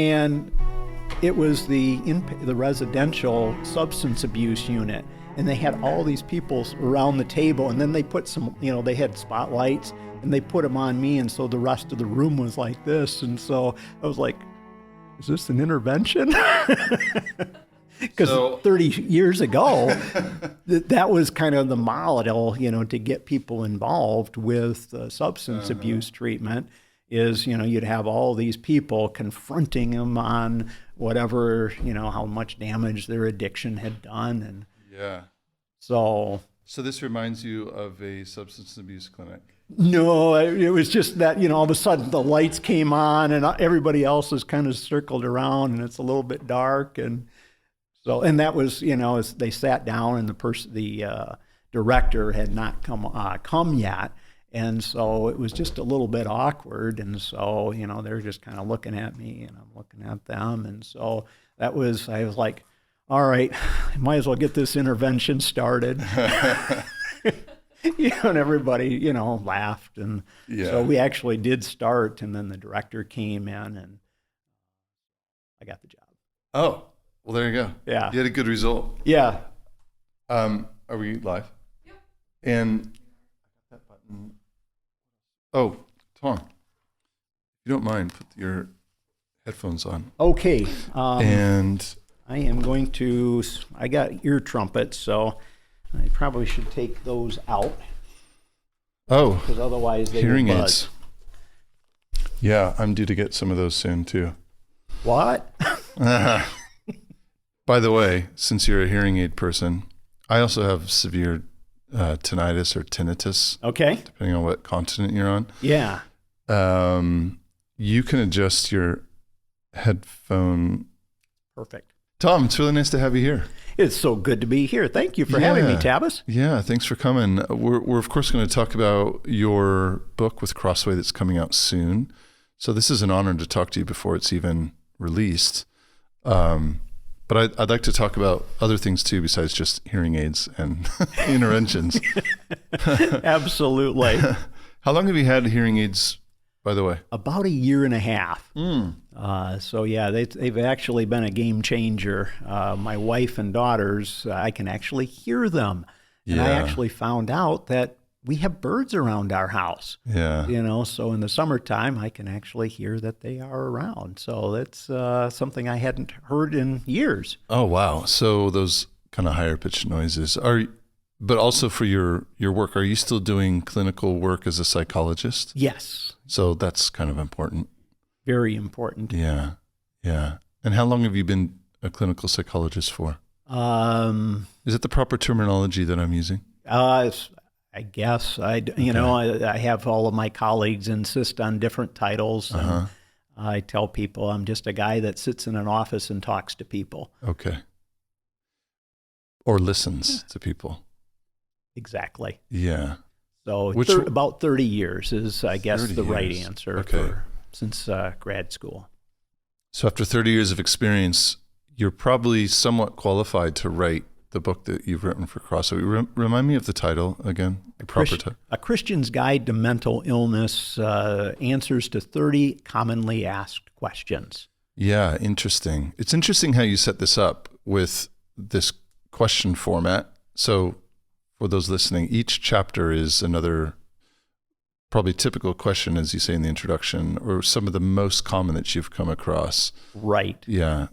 And it was the residential substance abuse unit. And they had all these people around the table, and then they put some, they had spotlights, and they put them on me, and so the rest of the room was like this. And so I was like, is this an intervention? Because 30 years ago, that was kind of the model, to get people involved with substance abuse treatment is, you'd have all these people confronting them on whatever, how much damage their addiction had done. And yeah. So this reminds you of a substance abuse clinic? No, it was just that, all of a sudden the lights came on and everybody else is kind of circled around and it's a little bit dark. And that was, as they sat down and the director had not come yet. And so it was just a little bit awkward. And so, they're just kind of looking at me and I'm looking at them. And so I was like, all right, I might as well get this intervention started. And everybody, laughed. And so we actually did start, and then the director came in and I got the job. Oh, well, there you go. Yeah. You had a good result. Yeah. Are we live? Yeah. And that button. Oh, Tom, if you don't mind, put your headphones on. Okay. And I am going to, I got ear trumpets, so I probably should take those out. Oh, because otherwise they hearing will buzz. aids. Yeah, I'm due to get some of those soon too. What? By the way, since you're a hearing aid person, I also have severe tinnitus or tinnitus. Okay. Depending on what continent you're on. Yeah. You can adjust your headphone. Perfect. Tom, it's really nice to have you here. It's so good to be here. Thank you for having me, Tavis. Yeah, thanks for coming. We're of course going to talk about your book with Crossway that's coming out soon. So this is an honor to talk to you before it's even released. But I'd like to talk about other things too besides just hearing aids and interventions. Absolutely. How long have you had hearing aids, by the way? About a year and a half. So yeah, they've actually been a game changer. My wife and daughters, I can actually hear them. And I actually found out that we have birds around our house. Yeah. So in the summertime, I can actually hear that they are around. So that's something I hadn't heard in years. Oh, wow. So those kind of higher pitched noises but also for your work, are you still doing clinical work as a psychologist? Yes. So that's kind of important. Very important. Yeah. Yeah. And how long have you been a clinical psychologist for? Is it the proper terminology that I'm using? I guess I have all of my colleagues insist on different titles. And I tell people I'm just a guy that sits in an office and talks to people. Okay. Or listens to people. Exactly. Yeah. So about 30 years is, I guess, the right answer since grad school. So after 30 years of experience, you're probably somewhat qualified to write the book that you've written for Crossway. Remind me of the title again, the proper title. A Christian's Guide to Mental Illness, Answers to 30 Commonly Asked Questions. Yeah, interesting. It's interesting how you set this up with this question format. So for those listening, each chapter is another probably typical question, as you say in the introduction, or some of the most common that you've come across. Right. Yeah.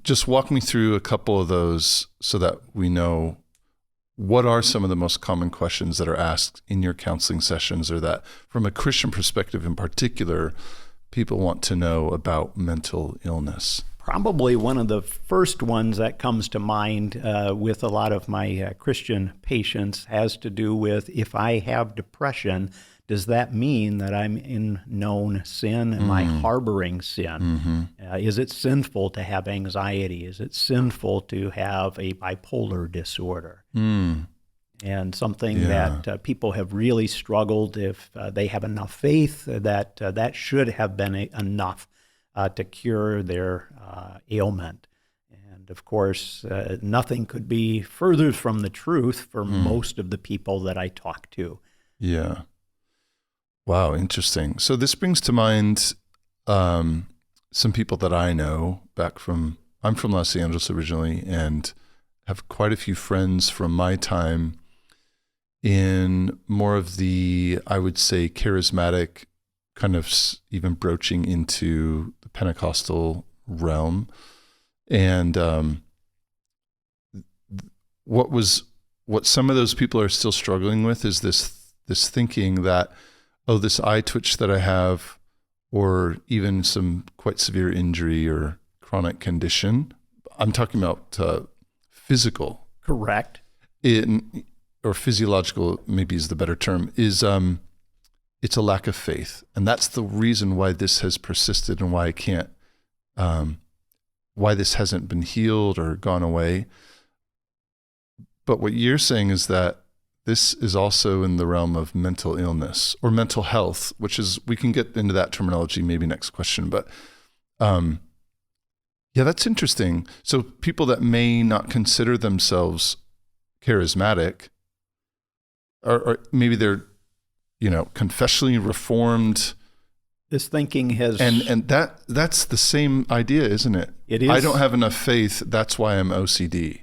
Just walk me through a couple of those so that we know what are some of the most common questions that are asked in your counseling sessions, or that from a Christian perspective in particular, people want to know about mental illness. Probably one of the first ones that comes to mind with a lot of my Christian patients has to do with, if I have depression, does that mean that I'm in known sin? Am I harboring sin? Is it sinful to have anxiety? Is it sinful to have a bipolar disorder? And something that people have really struggled, if they have enough faith, that should have been enough to cure their ailment. And of course, nothing could be further from the truth for most of the people that I talk to. Yeah. Wow, interesting. So this brings to mind some people that I know I'm from Los Angeles originally, and have quite a few friends from my time in more of the, I would say, charismatic, kind of even broaching into the Pentecostal realm. And what some of those people are still struggling with is this thinking that, oh, this eye twitch that I have, or even some quite severe injury or chronic condition, I'm talking about physical. Correct. Or physiological, maybe is the better term, is it's a lack of faith. And that's the reason why this has persisted and why I can't, why this hasn't been healed or gone away. But what you're saying is that this is also in the realm of mental illness or mental health, which is, we can get into that terminology maybe next question. But yeah, that's interesting. So people that may not consider themselves charismatic, or maybe they're, confessionally reformed. This thinking has... And that's the same idea, isn't it? It is. I don't have enough faith, that's why I'm OCD,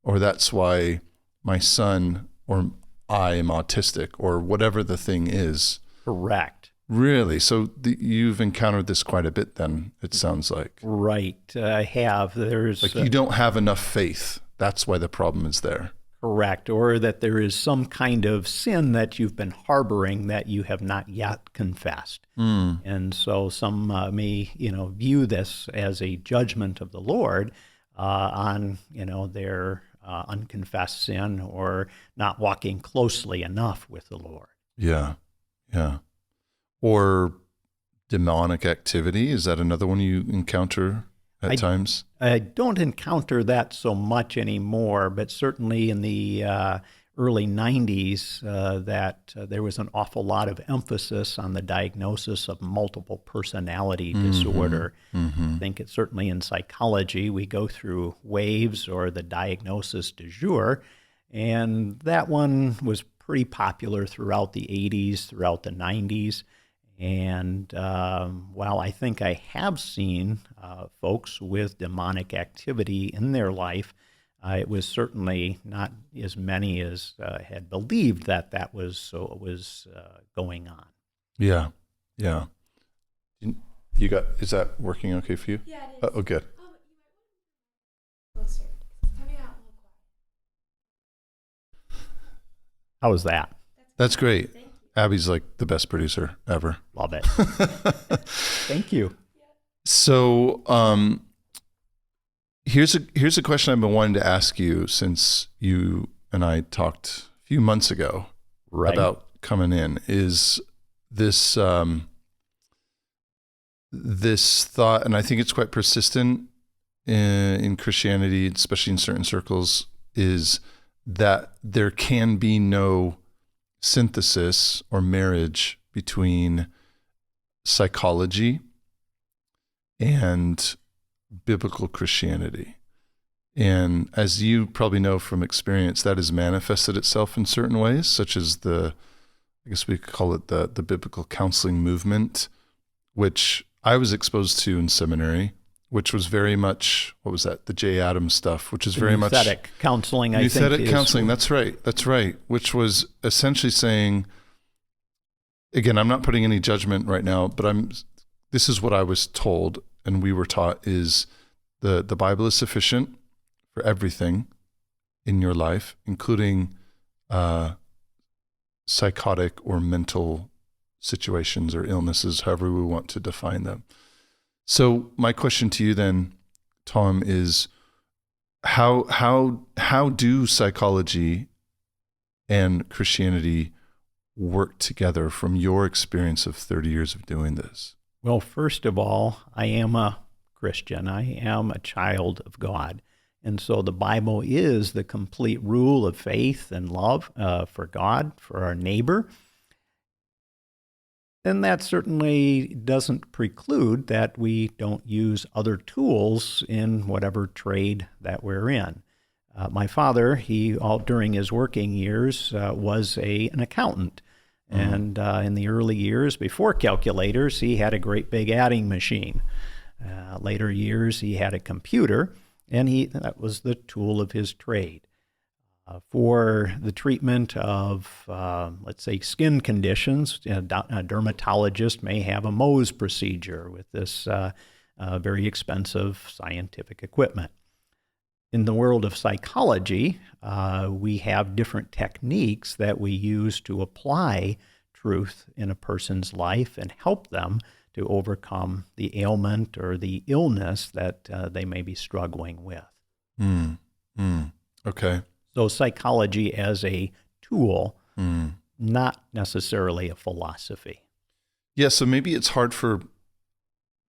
or that's why my son or I am autistic, or whatever the thing is. Correct. Really? So you've encountered this quite a bit then, it sounds like. Right. I have. There's... Like you don't have enough faith. That's why the problem is there. Correct. Or that there is some kind of sin that you've been harboring that you have not yet confessed. And so some may, view this as a judgment of the Lord on, their unconfessed sin or not walking closely enough with the Lord. Yeah. Yeah. Or demonic activity. Is that another one you encounter at times? I don't encounter that so much anymore, but certainly in the early 90s, that there was an awful lot of emphasis on the diagnosis of multiple personality disorder. I think it's certainly in psychology, we go through waves or the diagnosis du jour, and that one was pretty popular throughout the 80s, throughout the 90s. And while I think I have seen folks with demonic activity in their life, it was certainly not as many as had believed that was going on. Yeah, yeah. Is that working okay for you? Yeah, it is. Oh, good. Closer. It's coming out a little quiet. How was that? That's great. Thank you. Abby's like the best producer ever. Love it. Thank you. So here's a question I've been wanting to ask you since you and I talked a few months ago about coming in. Is this this thought, and I think it's quite persistent in Christianity, especially in certain circles, is that there can be no synthesis or marriage between psychology and biblical Christianity. And as you probably know from experience, that has manifested itself in certain ways, such as I guess we could call it the biblical counseling movement, which I was exposed to in seminary, which was very much, what was that? The J. Adams stuff, which is very much... Nouthetic counseling, I think. Nouthetic counseling, that's right. Which was essentially saying, again, I'm not putting any judgment right now, but this is what I was told and we were taught is the Bible is sufficient for everything in your life, including psychotic or mental situations or illnesses, however we want to define them. So my question to you then, Tom, is how do psychology and Christianity work together from your experience of 30 years of doing this? Well, first of all, I am a Christian. I am a child of God. And so the Bible is the complete rule of faith and love for God, for our neighbor. And that certainly doesn't preclude that we don't use other tools in whatever trade that we're in. My father, during his working years, was an accountant. And in the early years, before calculators, he had a great big adding machine. Later years, he had a computer, and that was the tool of his trade. For the treatment of, let's say, skin conditions, a dermatologist may have a Mohs procedure with this very expensive scientific equipment. In the world of psychology, we have different techniques that we use to apply truth in a person's life and help them to overcome the ailment or the illness that they may be struggling with. Okay. So psychology as a tool, not necessarily a philosophy. Yeah, so maybe it's hard for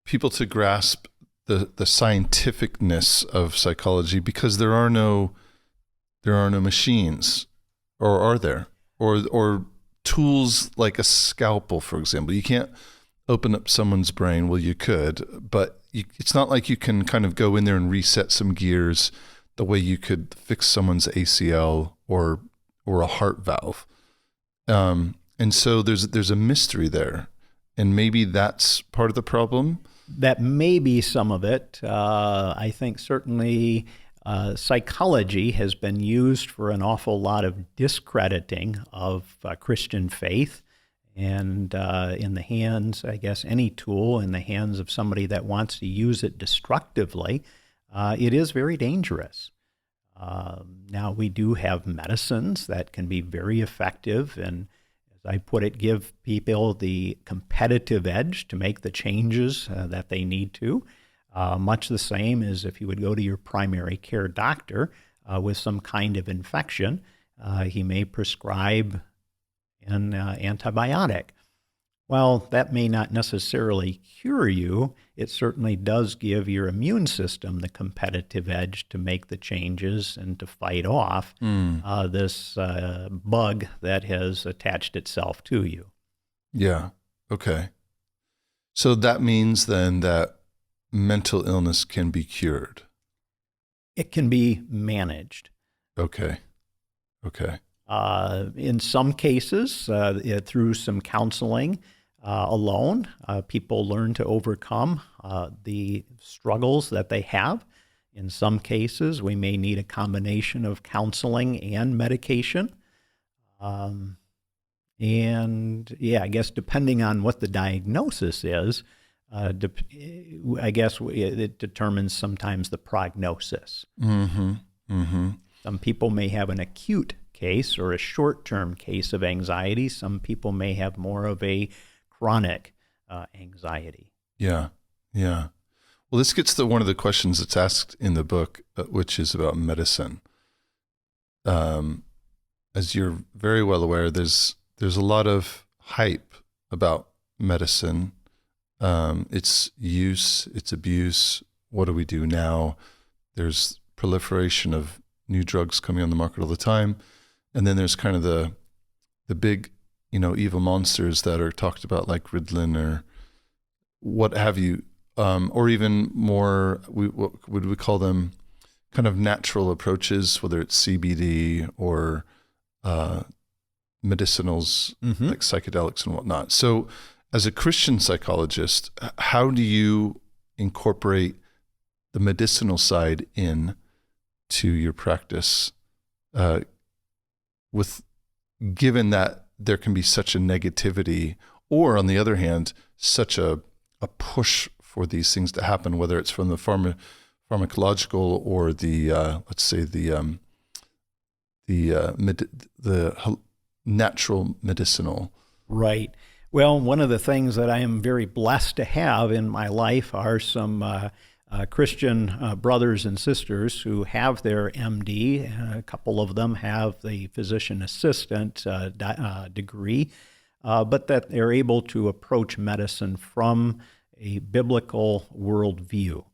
people to grasp the scientificness of psychology because there are no machines, or are there? Or tools like a scalpel, for example. You can't open up someone's brain. Well, you could, but it's not like you can kind of go in there and reset some gears the way you could fix someone's ACL or a heart valve. And so there's a mystery there. And maybe that's part of the problem. That may be some of it. I think certainly psychology has been used for an awful lot of discrediting of Christian faith. And in the hands, I guess, any tool in the hands of somebody that wants to use it destructively, it is very dangerous. Now, we do have medicines that can be very effective and, as I put it, give people the competitive edge to make the changes that they need to. Much the same as if you would go to your primary care doctor with some kind of infection, he may prescribe an antibiotic. Well, that may not necessarily cure you. It certainly does give your immune system the competitive edge to make the changes and to fight off this bug that has attached itself to you. Yeah. Okay. So that means then that mental illness can be cured. It can be managed. Okay. In some cases, through some counseling alone, people learn to overcome the struggles that they have. In some cases, we may need a combination of counseling and medication. And yeah, I guess depending on what the diagnosis is, I guess it determines sometimes the prognosis. Some people may have an acute case or a short-term case of anxiety. Some people may have more of a chronic anxiety. Yeah. Well, this gets to one of the questions that's asked in the book, which is about medicine. As you're very well aware, there's a lot of hype about medicine, its use, its abuse. What do we do now? There's proliferation of new drugs coming on the market all the time. And then there's kind of the big, evil monsters that are talked about, like Ritalin or what have you, or even more, what would we call them, kind of natural approaches, whether it's CBD or medicinals, like psychedelics and whatnot. So as a Christian psychologist, how do you incorporate the medicinal side in to your practice, given that there can be such a negativity, or on the other hand, such a push for these things to happen, whether it's from the pharmacological or the let's say the natural medicinal. Right. Well, one of the things that I am very blessed to have in my life are some Christian brothers and sisters who have their MD. A couple of them have the physician assistant degree, but that they're able to approach medicine from a biblical worldview.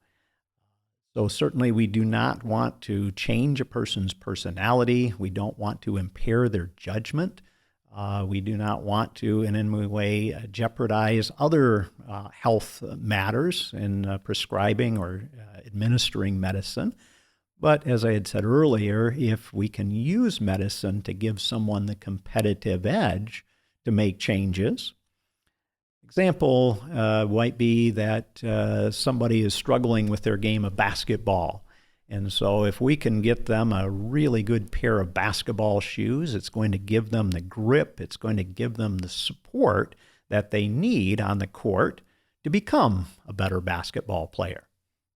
So certainly we do not want to change a person's personality. We don't want to impair their judgment. We do not want to in any way jeopardize other health matters in prescribing or administering medicine. But as I had said earlier, if we can use medicine to give someone the competitive edge to make changes, example might be that somebody is struggling with their game of basketball. And so if we can get them a really good pair of basketball shoes, it's going to give them the grip, it's going to give them the support that they need on the court to become a better basketball player.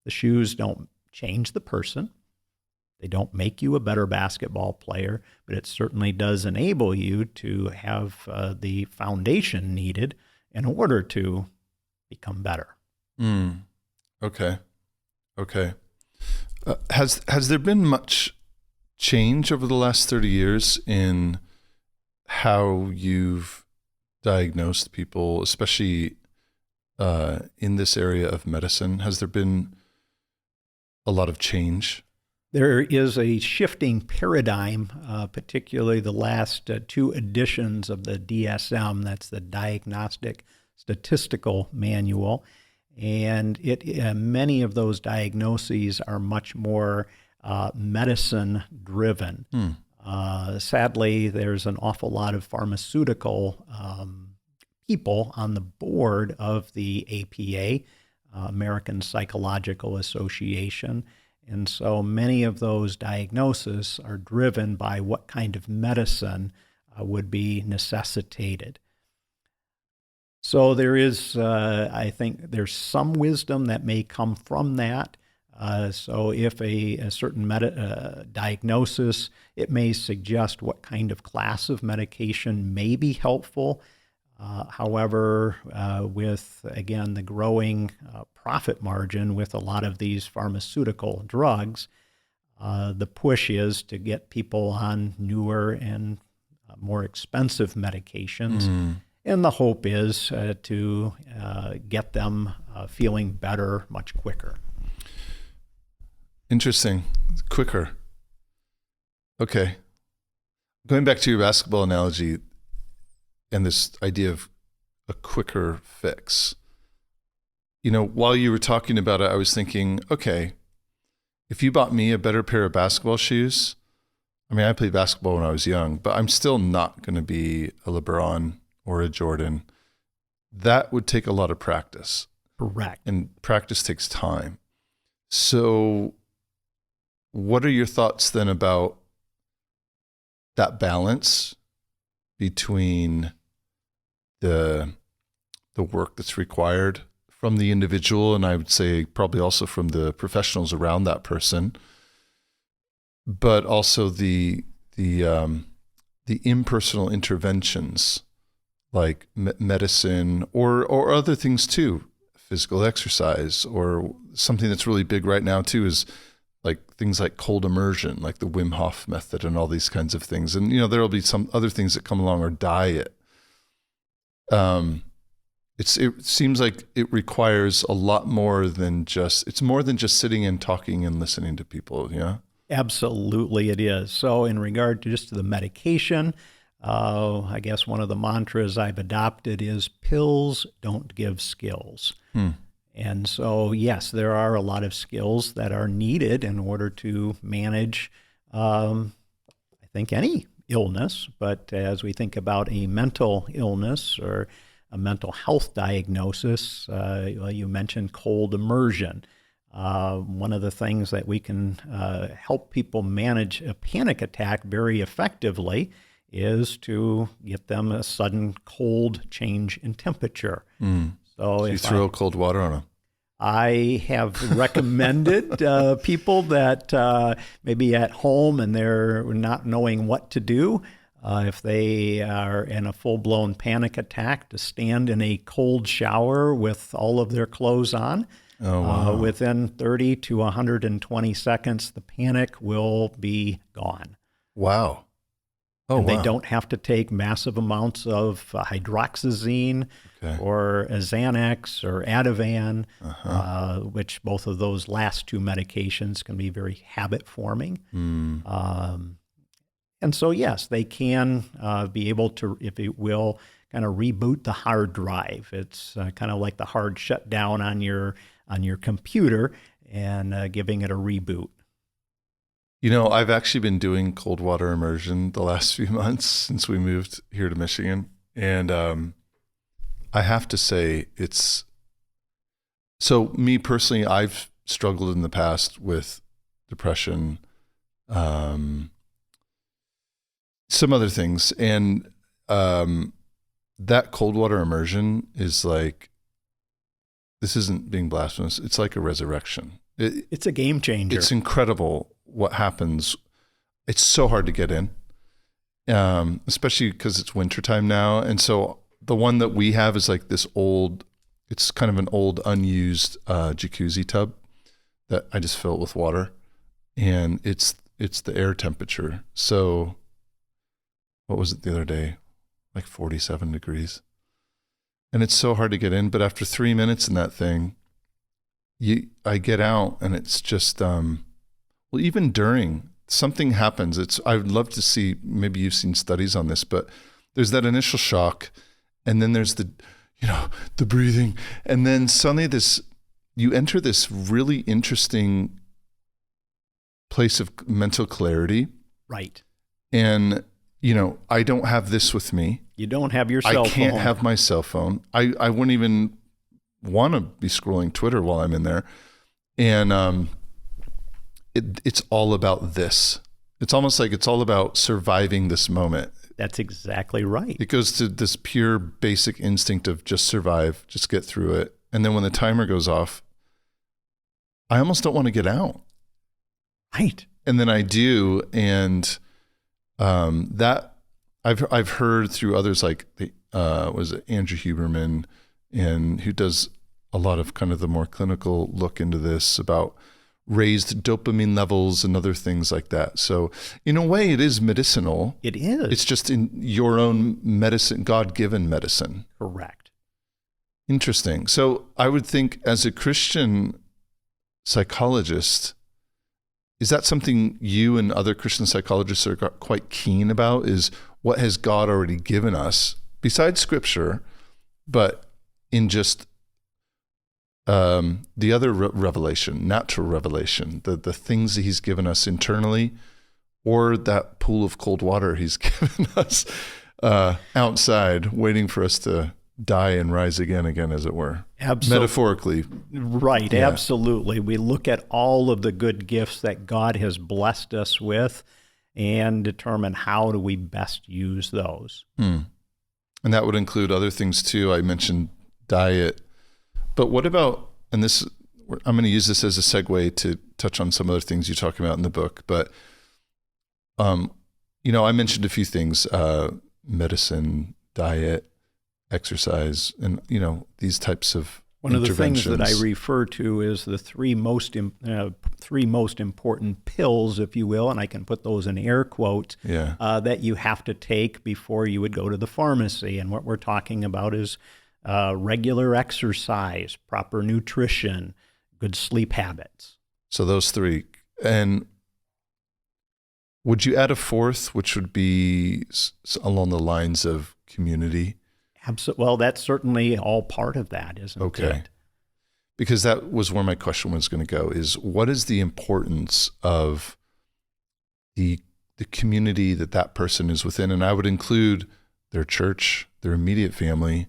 The shoes don't change the person. They don't make you a better basketball player, but it certainly does enable you to have the foundation needed in order to become better. Okay. Has there been much change over the last 30 years in how you've diagnosed people, especially in this area of medicine? Has there been a lot of change? There is a shifting paradigm, particularly the last two editions of the DSM, that's the Diagnostic Statistical Manual. And many of those diagnoses are much more medicine-driven. Sadly, there's an awful lot of pharmaceutical people on the board of the APA, American Psychological Association. And so many of those diagnoses are driven by what kind of medicine would be necessitated. So there is, I think there's some wisdom that may come from that. So if a certain diagnosis, it may suggest what kind of class of medication may be helpful. However, with, again, the growing profit margin with a lot of these pharmaceutical drugs, the push is to get people on newer and more expensive medications. And the hope is to get them feeling better much quicker. Interesting. Quicker. Okay. Going back to your basketball analogy and this idea of a quicker fix. You know, while you were talking about it, I was thinking, okay, if you bought me a better pair of basketball shoes, I mean, I played basketball when I was young, but I'm still not going to be a LeBron or a Jordan. That would take a lot of practice. Correct. And practice takes time. So what are your thoughts then about that balance between the work that's required from the individual, and I would say probably also from the professionals around that person, but also the impersonal interventions like medicine or other things too, physical exercise, or something that's really big right now too is like things like cold immersion, like the Wim Hof method and all these kinds of things. And, you know, there'll be some other things that come along, or diet. It seems like it requires a lot more than it's more than just sitting and talking and listening to people. Yeah. Absolutely it is. So in regard to just the medication, I guess one of the mantras I've adopted is pills don't give skills. And so, yes, there are a lot of skills that are needed in order to manage, I think, any illness. But as we think about a mental illness or a mental health diagnosis, you mentioned cold immersion. One of the things that we can help people manage a panic attack very effectively is to get them a sudden cold change in temperature. So you throw cold water on them. I have recommended people that maybe at home and they're not knowing what to do, if they are in a full-blown panic attack, to stand in a cold shower with all of their clothes on. Oh, wow. Within 30 to 120 seconds, the panic will be gone. Wow. Oh, and wow. They don't have to take massive amounts of hydroxyzine or Xanax or Ativan, which both of those last two medications can be very habit-forming. And so, yes, they can be able to, if it will, kind of reboot the hard drive. It's kind of like the hard shutdown on your computer and giving it a reboot. I've actually been doing cold water immersion the last few months since we moved here to Michigan. And I have to say so me personally, I've struggled in the past with depression, some other things. And that cold water immersion is like, this isn't being blasphemous. It's like a resurrection. It's a game changer. It's incredible what happens. It's so hard to get in, especially because it's wintertime now. And so the one that we have is like this old, it's kind of an old unused jacuzzi tub that I just fill it with water. And it's the air temperature. So what was it the other day? Like 47 degrees. And it's so hard to get in. But after 3 minutes in that thing, I get out and it's just, even during, something happens. I would love to see, maybe you've seen studies on this, but there's that initial shock, and then there's the breathing, and then suddenly you enter this really interesting place of mental clarity. Right. And, I don't have this with me. You don't have your cell phone. I can't have my cell phone. I wouldn't even want to be scrolling Twitter while I'm in there. And it's all about this. It's almost like it's all about surviving this moment. That's exactly right. It goes to this pure basic instinct of just survive, just get through it. And then when the timer goes off, I almost don't want to get out. Right. And then I do. And that I've heard through others like was it Andrew Huberman, and who does a lot of kind of the more clinical look into this about raised dopamine levels and other things like that. So in a way, it is medicinal. It is. It's just in your own medicine, God-given medicine. Correct. Interesting. So I would think as a Christian psychologist, is that something you and other Christian psychologists are quite keen about, is what has God already given us besides Scripture, but in just the other revelation, natural revelation, the things that he's given us internally, or that pool of cold water he's given us outside, waiting for us to die and rise again, as it were. Absolutely. Metaphorically. Right, yeah. Absolutely. We look at all of the good gifts that God has blessed us with and determine how do we best use those. And that would include other things too. I mentioned diet. But what about, and this, I'm going to use this as a segue to touch on some other things you talk about in the book, but, I mentioned a few things, medicine, diet, exercise, and, these types of One of the things that I refer to is the three most important pills, if you will, and I can put those in air quotes, that you have to take before you would go to the pharmacy. And what we're talking about is regular exercise, proper nutrition, good sleep habits. So those three. And would you add a fourth, which would be along the lines of community? Absolutely. Well, that's certainly all part of that, isn't it? Okay. Because that was where my question was going to go, is what is the importance of the community that person is within? And I would include their church, their immediate family.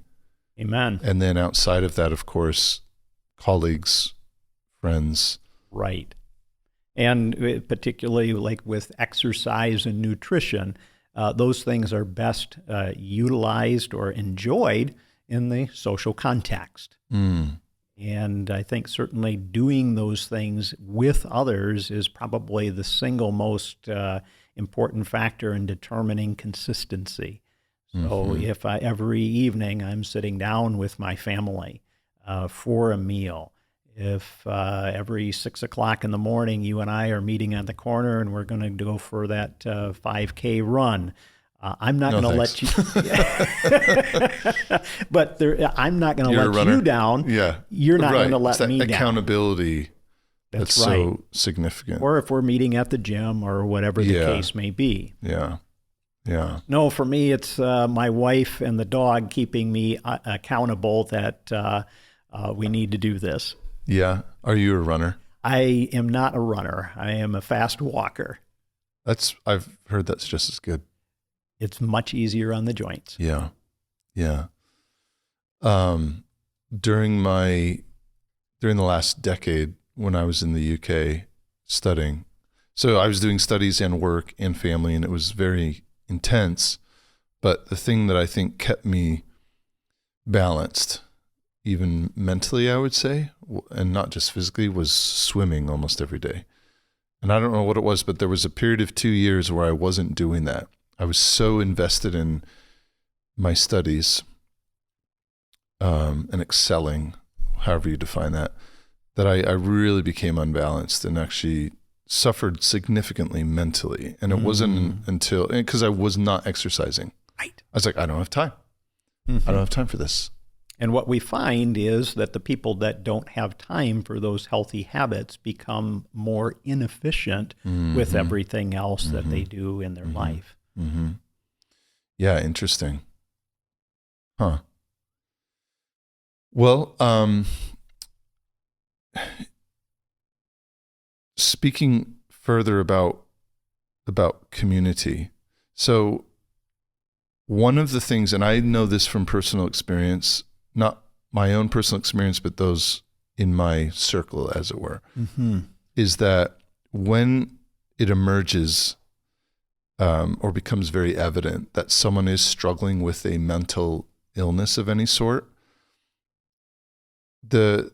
Amen. And then outside of that, of course, colleagues, friends. Right. And particularly like with exercise and nutrition, those things are best utilized or enjoyed in the social context. And I think certainly doing those things with others is probably the single most important factor in determining consistency. So if every evening I'm sitting down with my family for a meal, if every 6 o'clock in the morning you and I are meeting on the corner and we're going to go for that 5K run, I'm not going to let you. But I'm not going to let you down. Yeah, you're not going to let me down. Accountability That's That's right. so significant. Or if we're meeting at the gym or whatever the case may be. Yeah. Yeah. No, for me, it's my wife and the dog keeping me accountable that we need to do this. Yeah. Are you a runner? I am not a runner. I am a fast walker. I've heard that's just as good. It's much easier on the joints. Yeah. Yeah. During the last decade when I was in the UK studying, so I was doing studies and work and family, and it was very intense. But the thing that I think kept me balanced, even mentally, I would say, and not just physically, was swimming almost every day. And I don't know what it was, but there was a period of 2 years where I wasn't doing that. I was so invested in my studies and excelling, however you define that, that I really became unbalanced and actually suffered significantly mentally. And it wasn't until, because I was not exercising. Right. I was like, I don't have time. I don't have time for this. And what we find is that the people that don't have time for those healthy habits become more inefficient with everything else that they do in their life. Mm-hmm. Yeah, interesting. Huh. Well, speaking further about community. So one of the things, and I know this from personal experience, not my own personal experience, but those in my circle, as it were, is that when it emerges or becomes very evident that someone is struggling with a mental illness of any sort, the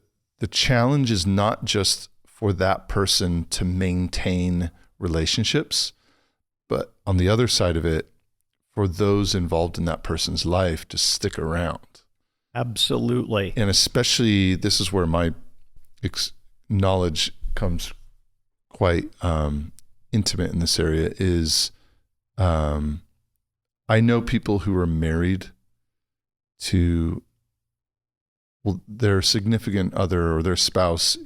challenge is not just for that person to maintain relationships, but on the other side of it, for those involved in that person's life to stick around. Absolutely. And especially, this is where my knowledge comes quite intimate in this area, is I know people who are married to, well, their significant other or their spouse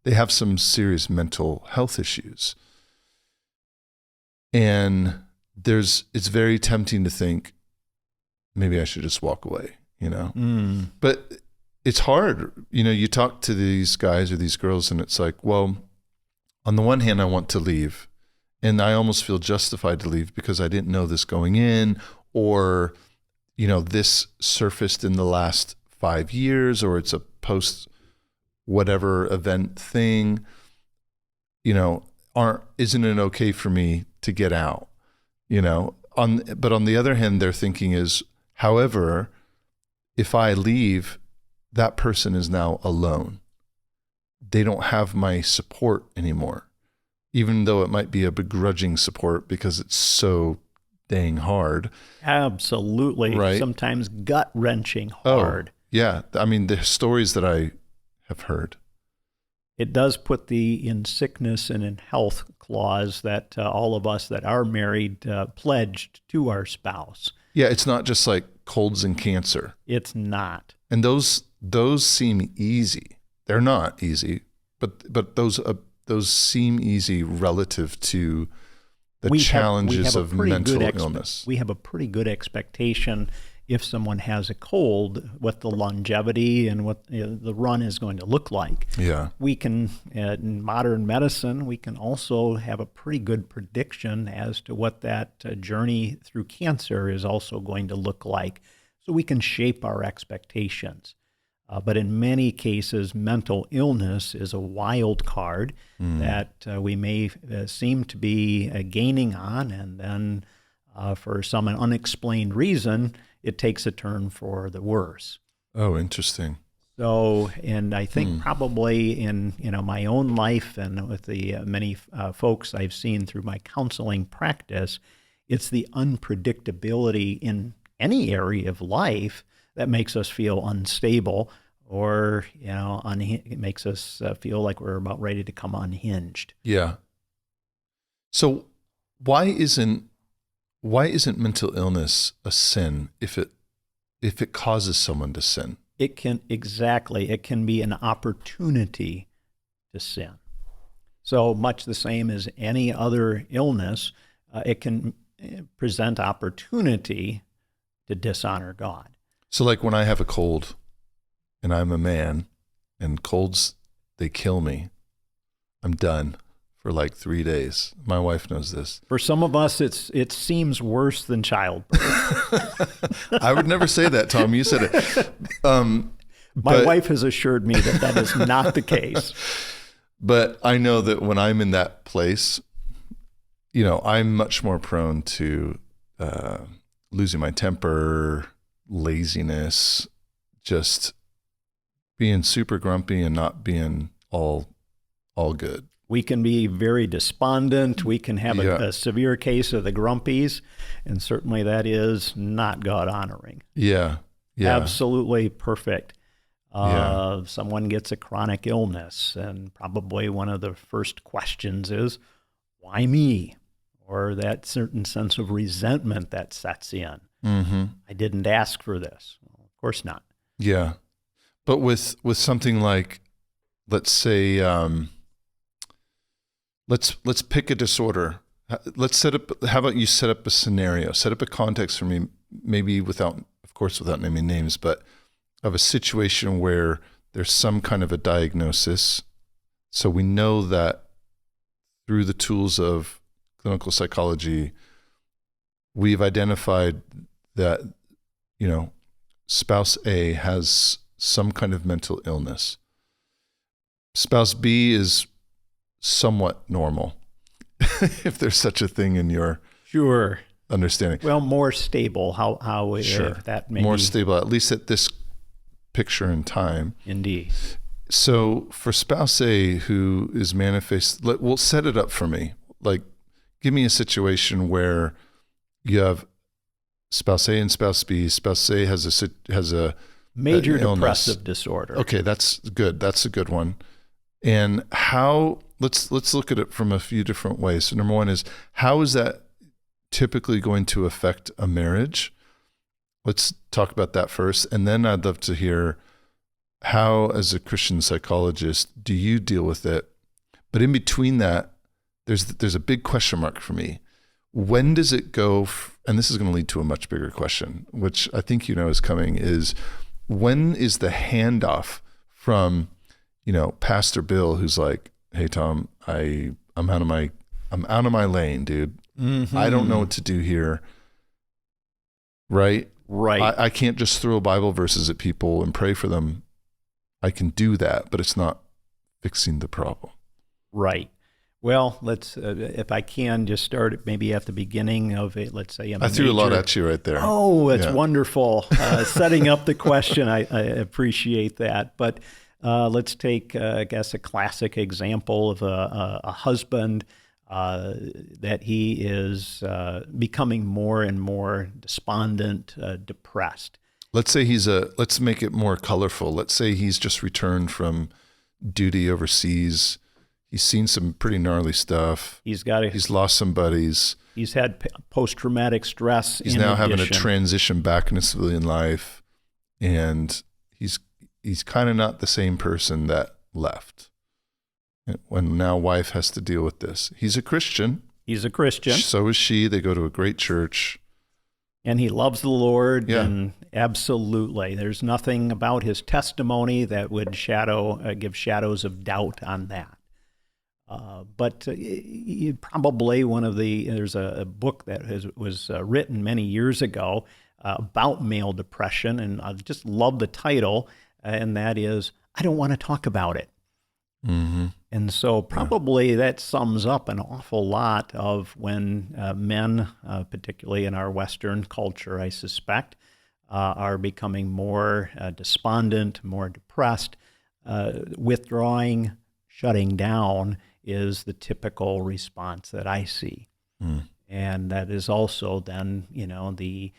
they have some serious mental health issues. And it's very tempting to think, maybe I should just walk away, But it's hard. You talk to these guys or these girls and it's like, well, on the one hand, I want to leave. And I almost feel justified to leave because I didn't know this going in, or, this surfaced in the last 5 years, or it's a post whatever event thing, isn't it okay for me to get out? But on the other hand, their thinking is, however, if I leave, that person is now alone. They don't have my support anymore, even though it might be a begrudging support because it's so dang hard. Absolutely. Right? Sometimes gut-wrenching hard. Oh, yeah. I mean, the stories that I have heard. It does put the in sickness and in health clause that all of us that are married pledged to our spouse. Yeah, it's not just like colds and cancer. It's not. And those seem easy. They're not easy, but those seem easy relative to the challenges of mental illness. We have a pretty good expectation if someone has a cold, what the longevity and what the run is going to look like. Yeah. We can, in modern medicine, we can also have a pretty good prediction as to what that journey through cancer is also going to look like. So we can shape our expectations. But in many cases, mental illness is a wild card that we may seem to be gaining on, and then for some unexplained reason, it takes a turn for the worse. Oh, interesting. So, and I think probably in my own life and with the many folks I've seen through my counseling practice, it's the unpredictability in any area of life that makes us feel unstable, or it makes us feel like we're about ready to come unhinged. Yeah. So why isn't mental illness a sin if it causes someone to sin? It can be an opportunity to sin. So much the same as any other illness, it can present opportunity to dishonor God. So like when I have a cold and I'm a man and colds, they kill me, I'm done for like 3 days. My wife knows this. For some of us, it seems worse than childbirth. I would never say that, Tom. You said it. My wife has assured me that is not the case. But I know that when I'm in that place, I'm much more prone to losing my temper, laziness, just being super grumpy and not being all good. We can be very despondent. We can have a severe case of the grumpies, and certainly that is not God-honoring. Yeah. Absolutely perfect. Someone gets a chronic illness, and probably one of the first questions is, why me? Or that certain sense of resentment that sets in. Mm-hmm. I didn't ask for this. Well, of course not. Yeah. But with something like, let's say, let's pick a disorder. How about you set up a scenario, set up a context for me, maybe without naming names, but of a situation where there's some kind of a diagnosis. So we know that through the tools of clinical psychology, we've identified that, spouse A has some kind of mental illness. Spouse B is somewhat normal, if there's such a thing in your understanding. Well, more stable. How that may more be. Stable, at least at this picture in time. Indeed. So for spouse A who is manifest, we'll set it up for me. Like, give me a situation where you have spouse A and spouse B. Spouse A has a major illness. Depressive disorder. Okay, that's good. That's a good one. And how? Let's look at it from a few different ways. So number one is, how is that typically going to affect a marriage? Let's talk about that first, and then I'd love to hear how, as a Christian psychologist, do you deal with it? But in between that, there's a big question mark for me. When does it go? And this is going to lead to a much bigger question, which I think is coming. Is when is the handoff from Pastor Bill, who's like, "Hey Tom, I'm out of my lane, dude. Mm-hmm. I don't know what to do here." Right. I can't just throw Bible verses at people and pray for them. I can do that, but it's not fixing the problem. Right. Well, let's, if I can, just start maybe at the beginning of it. Let's say I threw a lot at you right there. Oh, it's wonderful. Setting up the question, I appreciate that. But let's take, I guess, a classic example of a husband that he is becoming more and more despondent, depressed. Let's say let's make it more colorful. Let's say he's just returned from duty overseas. He's seen some pretty gnarly stuff. He's lost some buddies. He's had post-traumatic stress. He's now having a transition back into civilian life, and he's kind of not the same person that left. When now wife has to deal with this. He's a Christian. So is she. They go to a great church. And he loves the Lord. Yeah. And absolutely. There's nothing about his testimony that would give shadows of doubt on that. But probably there's a book that was written many years ago about male depression, and I just love the title, and that is, I Don't Want to Talk About It. Mm-hmm. And so probably that sums up an awful lot of when men, particularly in our Western culture, I suspect, are becoming more despondent, more depressed. Withdrawing, shutting down is the typical response that I see. Mm. And that is also then, the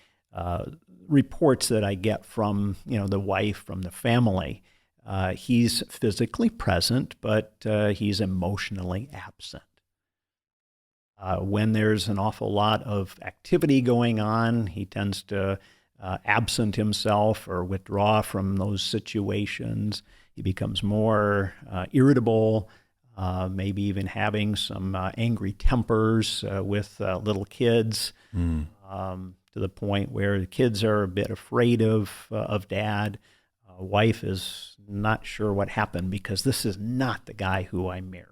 reports that I get from, the wife, from the family. He's physically present, but he's emotionally absent. When there's an awful lot of activity going on, he tends to absent himself or withdraw from those situations. He becomes more irritable, maybe even having some angry tempers with little kids, to the point where the kids are a bit afraid of dad. Wife is not sure what happened because this is not the guy who I married.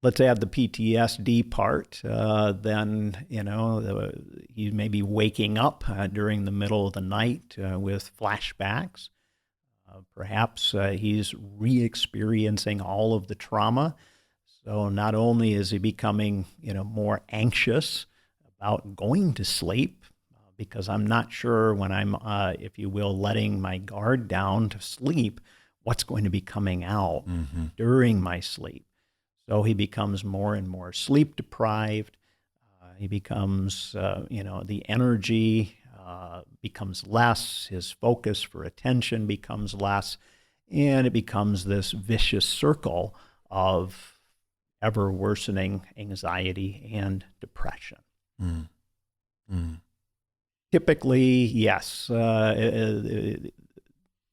Let's add the PTSD part. Then, he may be waking up during the middle of the night with flashbacks. Perhaps he's re-experiencing all of the trauma. So not only is he becoming, more anxious about going to sleep, because I'm not sure when I'm, if you will, letting my guard down to sleep, what's going to be coming out during my sleep. So he becomes more and more sleep deprived. He becomes, the energy becomes less. His focus for attention becomes less. And it becomes this vicious circle of ever worsening anxiety and depression. Typically, yes,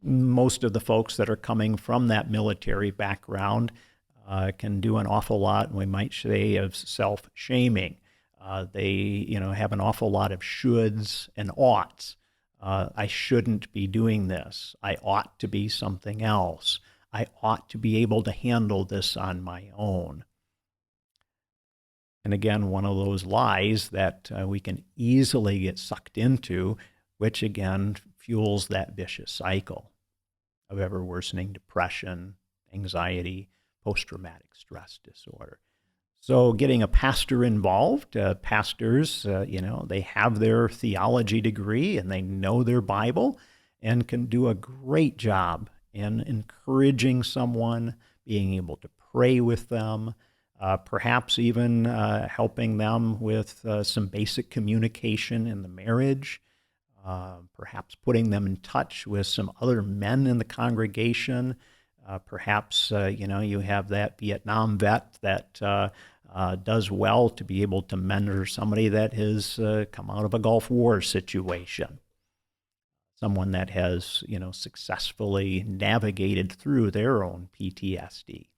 most of the folks that are coming from that military background can do an awful lot, and we might say, of self-shaming. They, have an awful lot of shoulds and oughts. I shouldn't be doing this. I ought to be something else. I ought to be able to handle this on my own. And again, one of those lies that we can easily get sucked into, which again fuels that vicious cycle of ever worsening depression, anxiety, post-traumatic stress disorder. So getting a pastor involved, pastors, they have their theology degree and they know their Bible and can do a great job in encouraging someone, being able to pray with them, perhaps even helping them with some basic communication in the marriage, perhaps putting them in touch with some other men in the congregation. Perhaps, you have that Vietnam vet that does well to be able to mentor somebody that has come out of a Gulf War situation, someone that has, successfully navigated through their own PTSD.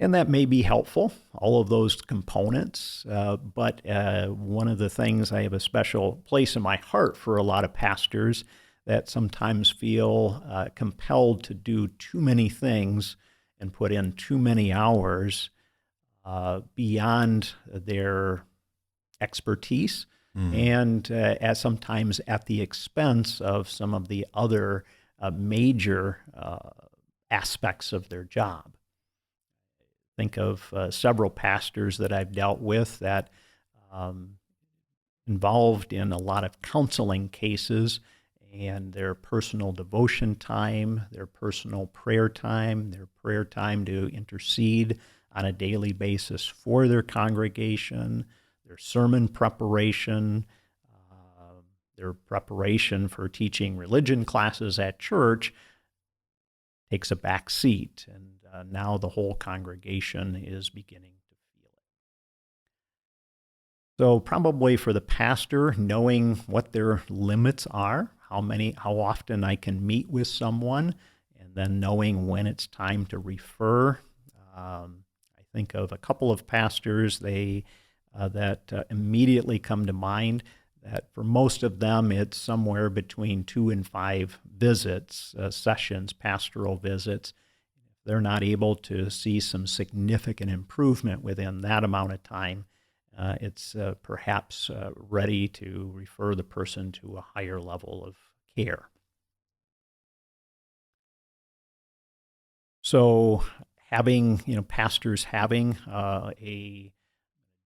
And that may be helpful, all of those components, but one of the things, I have a special place in my heart for a lot of pastors that sometimes feel compelled to do too many things and put in too many hours beyond their expertise, and as sometimes at the expense of some of the other major aspects of their job. Think of several pastors that I've dealt with that involved in a lot of counseling cases, and their personal devotion time, their personal prayer time, their prayer time to intercede on a daily basis for their congregation, their sermon preparation, their preparation for teaching religion classes at church takes a back seat, and now the whole congregation is beginning to feel it. So probably for the pastor, knowing what their limits are, how often I can meet with someone, and then knowing when it's time to refer. I think of a couple of pastors that immediately come to mind. That for most of them, it's somewhere between 2 and 5 visits, sessions, pastoral visits. If they're not able to see some significant improvement within that amount of time, it's perhaps ready to refer the person to a higher level of care. So pastors having a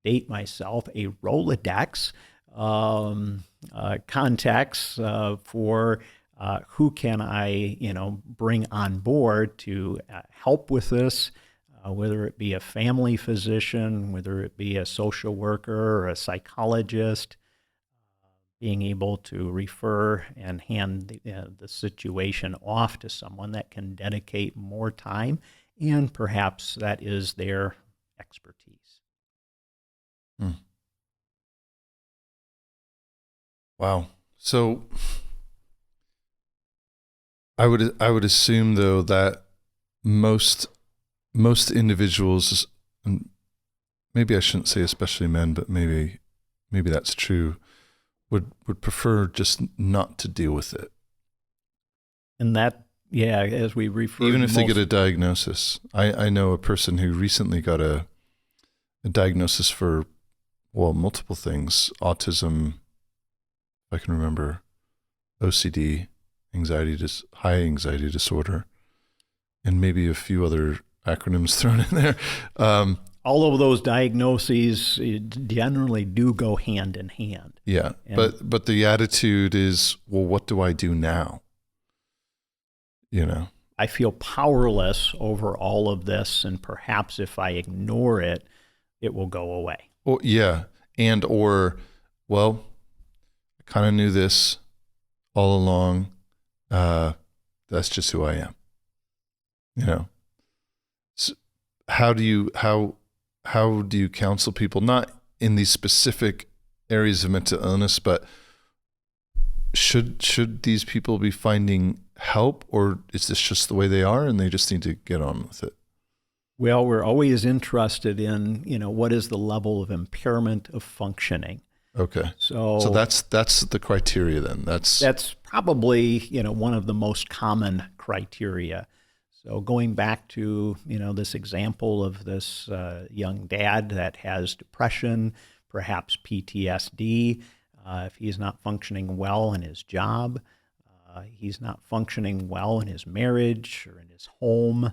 Rolodex contacts for who can I, bring on board to help with this, whether it be a family physician, whether it be a social worker or a psychologist, being able to refer and hand the situation off to someone that can dedicate more time, and perhaps that is their expertise. Wow. So I would assume though that most individuals, and maybe I shouldn't say especially men, but maybe that's true, would prefer just not to deal with it. And that, yeah, as we refer, even if they get a diagnosis. I know a person who recently got a diagnosis for, well, multiple things: autism, if I can remember, OCD, high anxiety disorder, and maybe a few other acronyms thrown in there. All of those diagnoses generally do go hand in hand. Yeah, but the attitude is, well, what do I do now? I feel powerless over all of this, and perhaps if I ignore it, it will go away. Well, yeah, well, I kind of knew this all along. That's just who I am. So how do you counsel people, not in these specific areas of mental illness, but should these people be finding help, or is this just the way they are and they just need to get on with it? Well, we're always interested in, what is the level of impairment of functioning. Okay. So that's the criteria then. That's probably, one of the most common criteria. So going back to, this example of this young dad that has depression, perhaps PTSD, if he's not functioning well in his job, he's not functioning well in his marriage or in his home,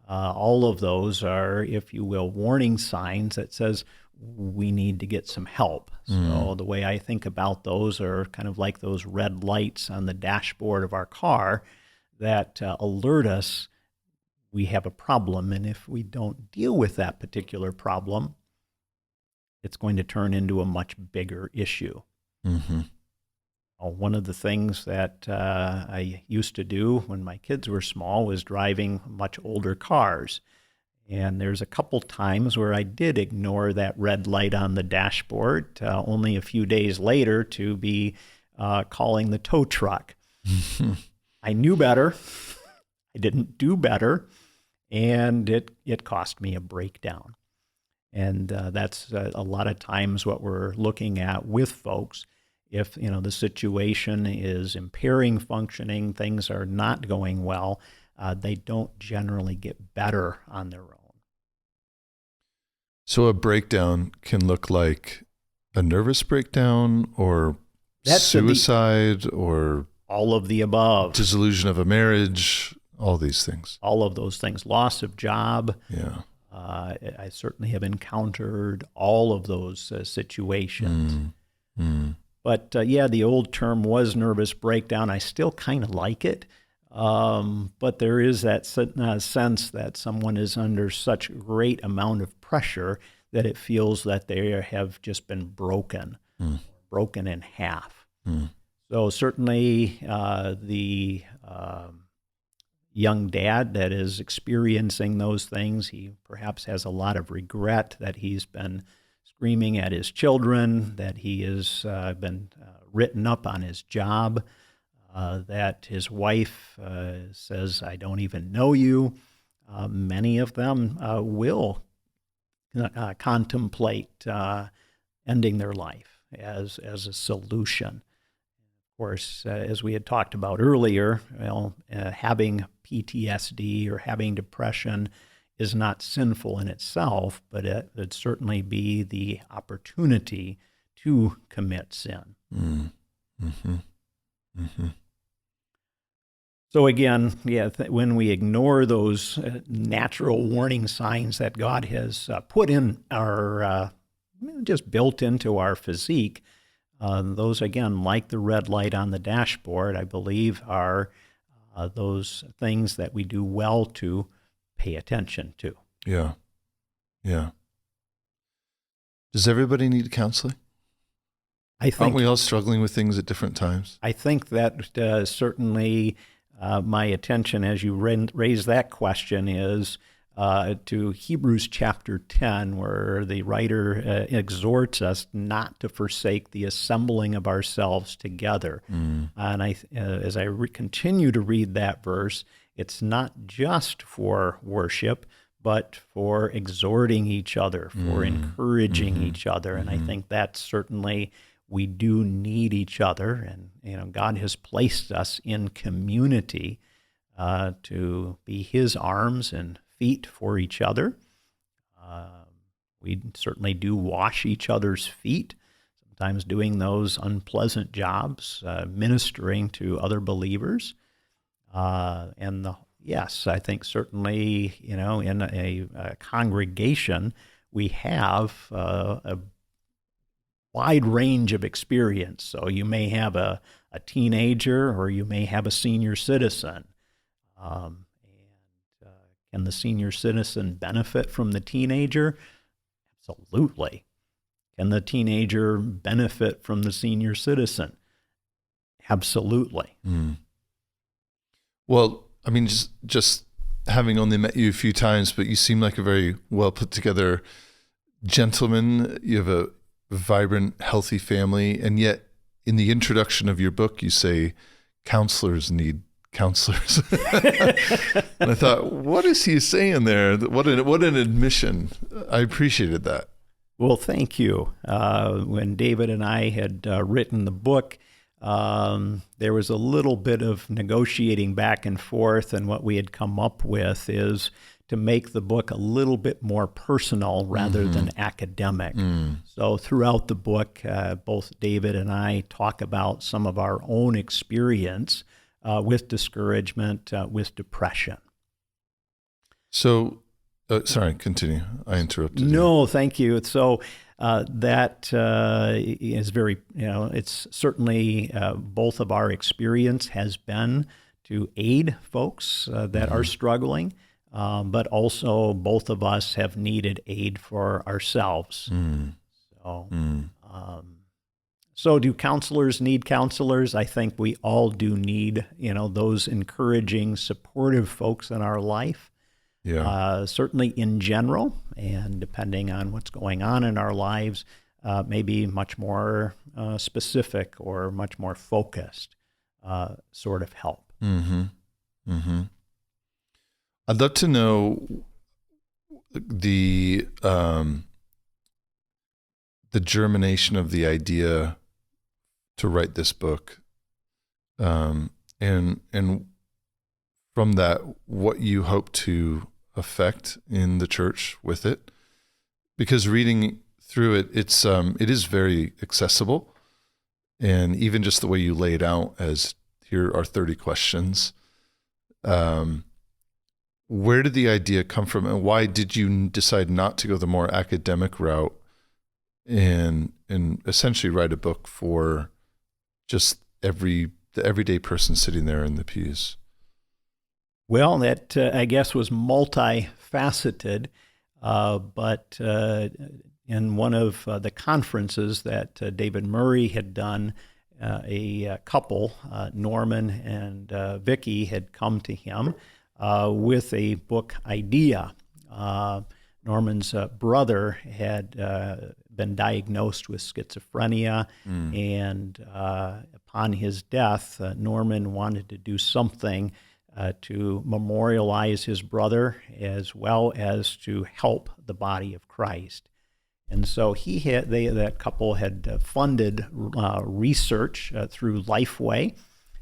all of those are, if you will, warning signs that says we need to get some help. So the way I think about those are kind of like those red lights on the dashboard of our car that alert us we have a problem, and if we don't deal with that particular problem, it's going to turn into a much bigger issue. Mm-hmm. One of the things that I used to do when my kids were small was driving much older cars. And there's a couple times where I did ignore that red light on the dashboard, only a few days later to be calling the tow truck. I knew better. I didn't do better. And it cost me a breakdown. And that's a lot of times what we're looking at with folks. If the situation is impairing functioning, things are not going well, they don't generally get better on their own. So a breakdown can look like a nervous breakdown, or suicide, or all of the above. Dissolution of a marriage, all these things. All of those things. Loss of job. Yeah. I certainly have encountered all of those situations. But the old term was nervous breakdown. I still kind of like it. But there is that sense that someone is under such great amount of pressure that it feels that they have just been broken in half. So certainly the young dad that is experiencing those things, he perhaps has a lot of regret that he's been screaming at his children, that he has been written up on his job, that his wife says, "I don't even know you." Many of them will contemplate ending their life as a solution. Of course, as we had talked about earlier, having PTSD or having depression is not sinful in itself, but it would certainly be the opportunity to commit sin. So again, when we ignore those natural warning signs that God has put in our, just built into our physique, those, again, like the red light on the dashboard, I believe are those things that we do well to pay attention to. Yeah. Does everybody need counseling? Aren't we all struggling with things at different times? I think that certainly my attention as you raise that question is to Hebrews chapter 10, where the writer exhorts us not to forsake the assembling of ourselves together. And as I continue to read that verse, it's not just for worship, but for exhorting each other, for encouraging each other. And I think that certainly we do need each other. And God has placed us in community to be His arms and feet for each other. We certainly do wash each other's feet, sometimes doing those unpleasant jobs, ministering to other believers. Yes, I think certainly, in a congregation, we have a wide range of experience. So you may have a teenager, or you may have a senior citizen. Can the senior citizen benefit from the teenager? Absolutely. Can the teenager benefit from the senior citizen? Absolutely. Well, I mean, just having only met you a few times, but you seem like a very well put together gentleman. You have a vibrant, healthy family, and yet in the introduction of your book, you say counselors need counselors. And I thought, what is he saying there? What an admission. I appreciated that. Well, thank you. When David and I had written the book, there was a little bit of negotiating back and forth, and what we had come up with is to make the book a little bit more personal rather than academic. So throughout the book, both David and I talk about some of our own experience with discouragement, with depression. So, sorry, continue. I interrupted you. No, thank you. So that is very, it's certainly both of our experience has been to aid folks that are struggling, but also both of us have needed aid for ourselves. So do counselors need counselors? I think we all do need, those encouraging, supportive folks in our life. Yeah. Certainly in general, and depending on what's going on in our lives, maybe much more specific or much more focused sort of help. I'd love to know the germination of the idea to write this book, and from that, what you hope to affect in the church with it. Because reading through it, it is very accessible, and even just the way you lay it out as here are 30 questions. Where did the idea come from, and why did you decide not to go the more academic route and essentially write a book for just the everyday person sitting there in the pews? Well, that I guess was multifaceted, but in one of the conferences that David Murray had done, a couple, Norman and Vicky, had come to him with a book idea. Norman's brother had been diagnosed with schizophrenia, and upon his death, Norman wanted to do something to memorialize his brother as well as to help the body of Christ. And so that couple had funded research through Lifeway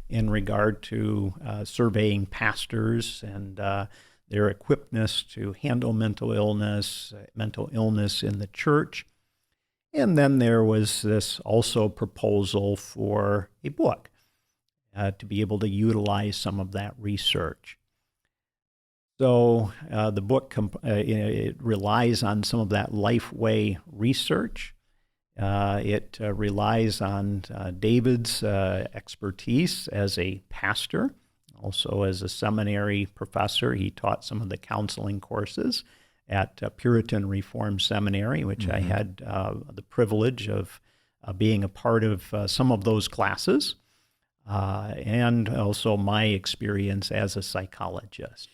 in regard to surveying pastors and their equipness to handle mental illness in the church. And then there was this also proposal for a book to be able to utilize some of that research. So the book it relies on some of that Lifeway research. It relies on David's expertise as a pastor, also as a seminary professor. He taught some of the counseling courses at Puritan Reformed Seminary, which I had the privilege of being a part of some of those classes, and also my experience as a psychologist.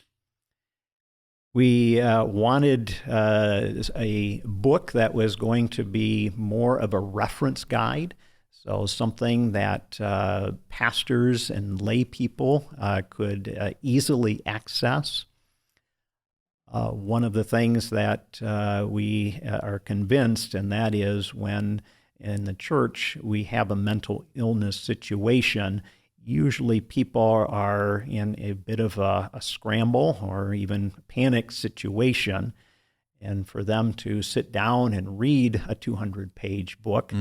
We wanted a book that was going to be more of a reference guide, so something that pastors and lay people could easily access. One of the things that we are convinced, and that is when in the church we have a mental illness situation, usually people are in a bit of a scramble or even panic situation. And for them to sit down and read a 200-page book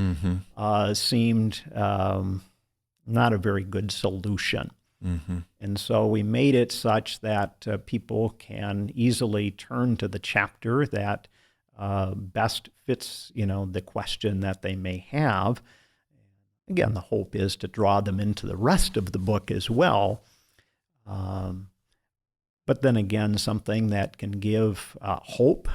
seemed not a very good solution. And so we made it such that people can easily turn to the chapter that best fits, the question that they may have. Again, the hope is to draw them into the rest of the book as well. But then again, something that can give hope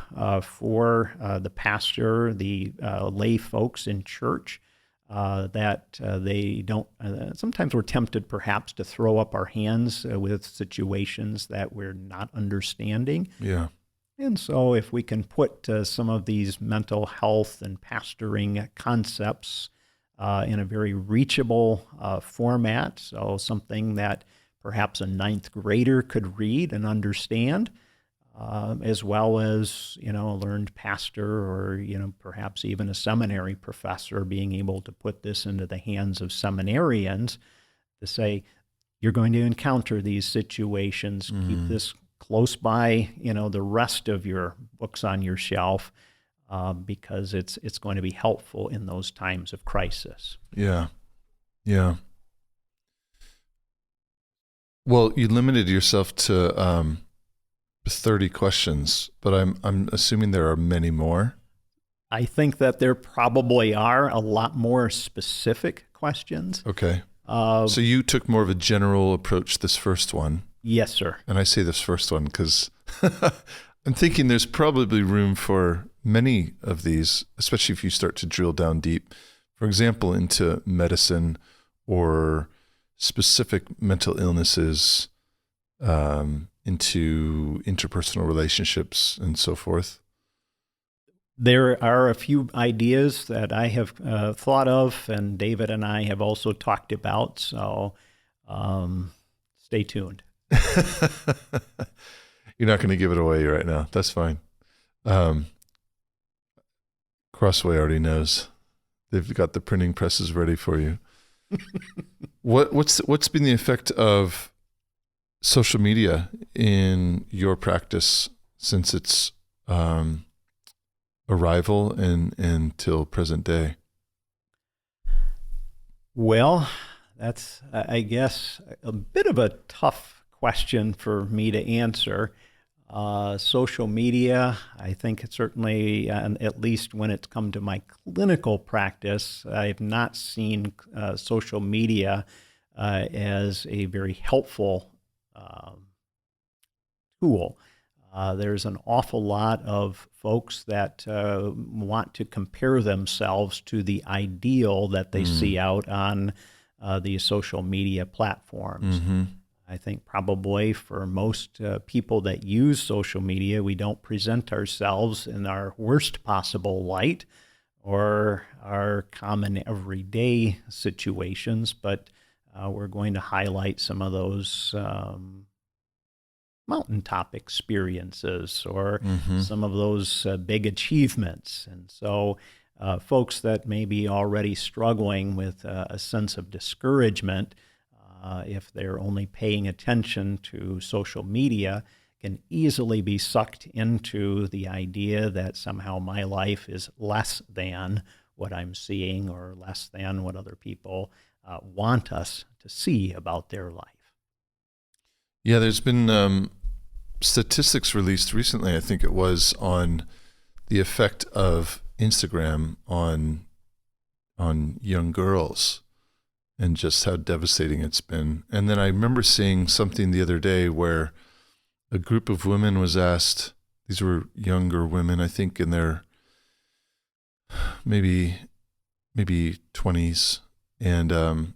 for the pastor, the lay folks in church, that they don't, sometimes we're tempted perhaps to throw up our hands with situations that we're not understanding. Yeah. And so if we can put some of these mental health and pastoring concepts in a very reachable format, so something that perhaps a ninth grader could read and understand, as well as, a learned pastor or, perhaps even a seminary professor being able to put this into the hands of seminarians to say, you're going to encounter these situations, keep this close by, the rest of your books on your shelf, because it's going to be helpful in those times of crisis. Yeah. Yeah. Well, you limited yourself to 30 questions, but I'm assuming there are many more. I think that there probably are a lot more specific questions. Okay. So you took more of a general approach this first one. Yes, sir. And I say this first one because I'm thinking there's probably room for many of these, especially if you start to drill down deep, for example, into medicine or specific mental illnesses, into interpersonal relationships and so forth. There are a few ideas that I have thought of, and David and I have also talked about, so stay tuned. You're not going to give it away right now. That's fine. Crossway already knows. They've got the printing presses ready for you. What's been the effect of social media in your practice since its arrival and till present day? Well, that's, I guess, a bit of a tough question for me to answer. Social media, I think it's certainly, at least when it's come to my clinical practice, I've not seen social media as a very helpful tool. There's an awful lot of folks that want to compare themselves to the ideal that they see out on these social media platforms. I think probably for most people that use social media, we don't present ourselves in our worst possible light or our common everyday situations, but we're going to highlight some of those mountaintop experiences or some of those big achievements. And so folks that may be already struggling with a sense of discouragement, if they're only paying attention to social media, can easily be sucked into the idea that somehow my life is less than what I'm seeing or less than what other people want us to see about their life. Yeah, there's been statistics released recently, I think it was, on the effect of Instagram on young girls and just how devastating it's been. And then I remember seeing something the other day where a group of women was asked, these were younger women, I think in their maybe 20s, and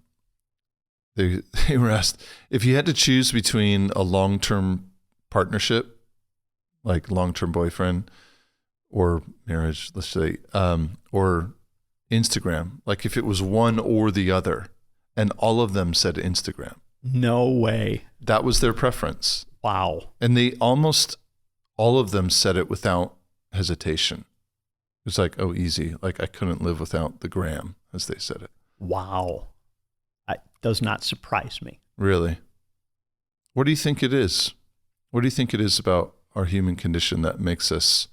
they were asked, if you had to choose between a long-term partnership like long-term boyfriend or marriage, let's say, or Instagram, like if it was one or the other, and all of them said Instagram. No way. That was their preference. Wow. And they almost all of them said it without hesitation. It's like, oh, easy. Like I couldn't live without the gram, as they said it. Wow. That does not surprise me. Really? What do you think it is? What do you think it is about our human condition that makes us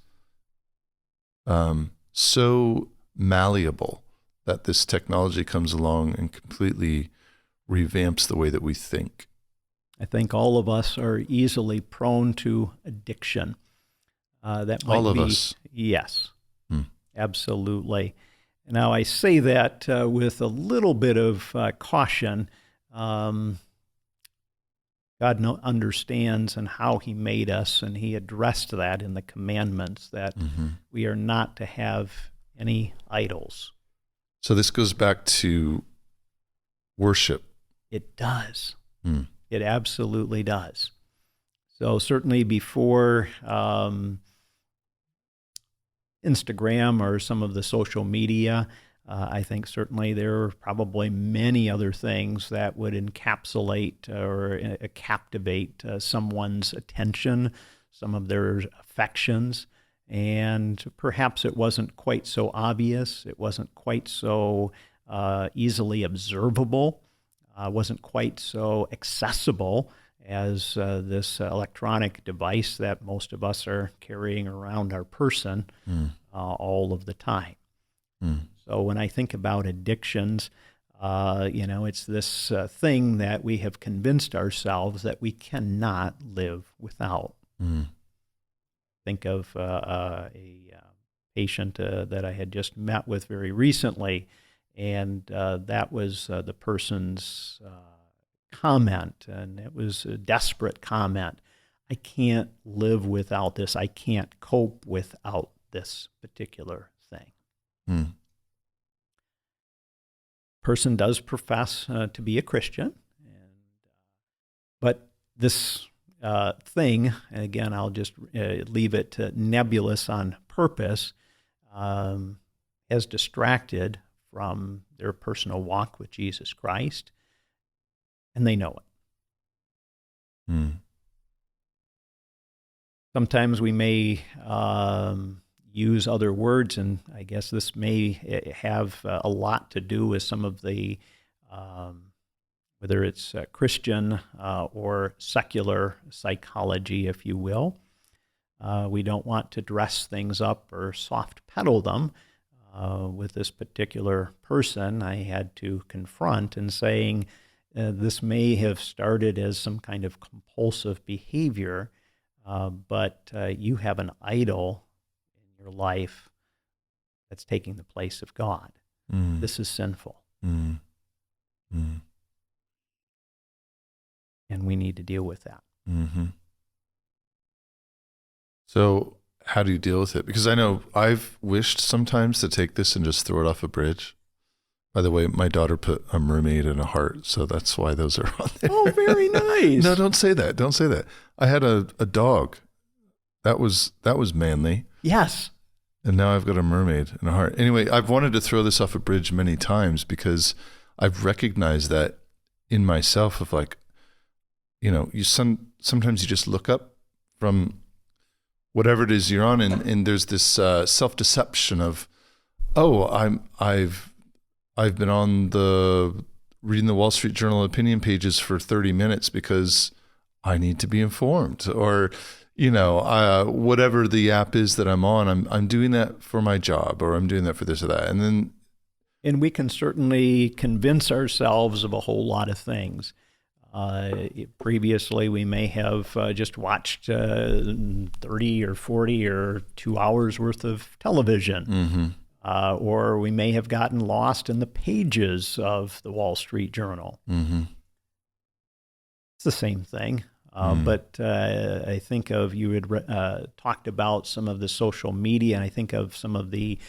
so malleable that this technology comes along and completely revamps the way that we think? I think all of us are easily prone to addiction. That might All of be, us? Yes, absolutely. Now, I say that with a little bit of caution. God understands and how he made us, and he addressed that in the commandments, that we are not to have any idols. So this goes back to worship. It does. It absolutely does. So certainly before Instagram or some of the social media, I think certainly there are probably many other things that would encapsulate or captivate someone's attention, some of their affections, and perhaps it wasn't quite so obvious, it wasn't quite so easily observable, wasn't quite so accessible as this electronic device that most of us are carrying around our person all of the time. So when I think about addictions, it's this thing that we have convinced ourselves that we cannot live without. Think of a patient that I had just met with very recently, and that was the person's comment, and it was a desperate comment. I can't live without this. I can't cope without this particular thing. Person does profess to be a Christian, but this thing, and again, I'll just leave it nebulous on purpose, has distracted from their personal walk with Jesus Christ, and they know it. Sometimes we may use other words, and I guess this may have a lot to do with some of the, whether it's Christian or secular psychology, if you will. We don't want to dress things up or soft pedal them. With this particular person, I had to confront and saying, this may have started as some kind of compulsive behavior, but you have an idol in your life that's taking the place of God. This is sinful. And we need to deal with that. So how do you deal with it? Because I know I've wished sometimes to take this and just throw it off a bridge. By the way, my daughter put a mermaid and a heart, so that's why those are on there. Oh, very nice. No, don't say that. Don't say that. I had a dog. That was manly. Yes. And now I've got a mermaid and a heart. Anyway, I've wanted to throw this off a bridge many times because I've recognized that in myself of like, sometimes you just look up from whatever it is you're on, and there's this self-deception of, I've been on reading the Wall Street Journal opinion pages for 30 minutes because I need to be informed, or whatever the app is that I'm on, I'm doing that for my job, or I'm doing that for this or that, and we can certainly convince ourselves of a whole lot of things. Previously, we may have just watched 30 or 40 or 2 hours worth of television, or we may have gotten lost in the pages of the Wall Street Journal. It's the same thing. But I think of, you had talked about some of the social media, and I think of some of the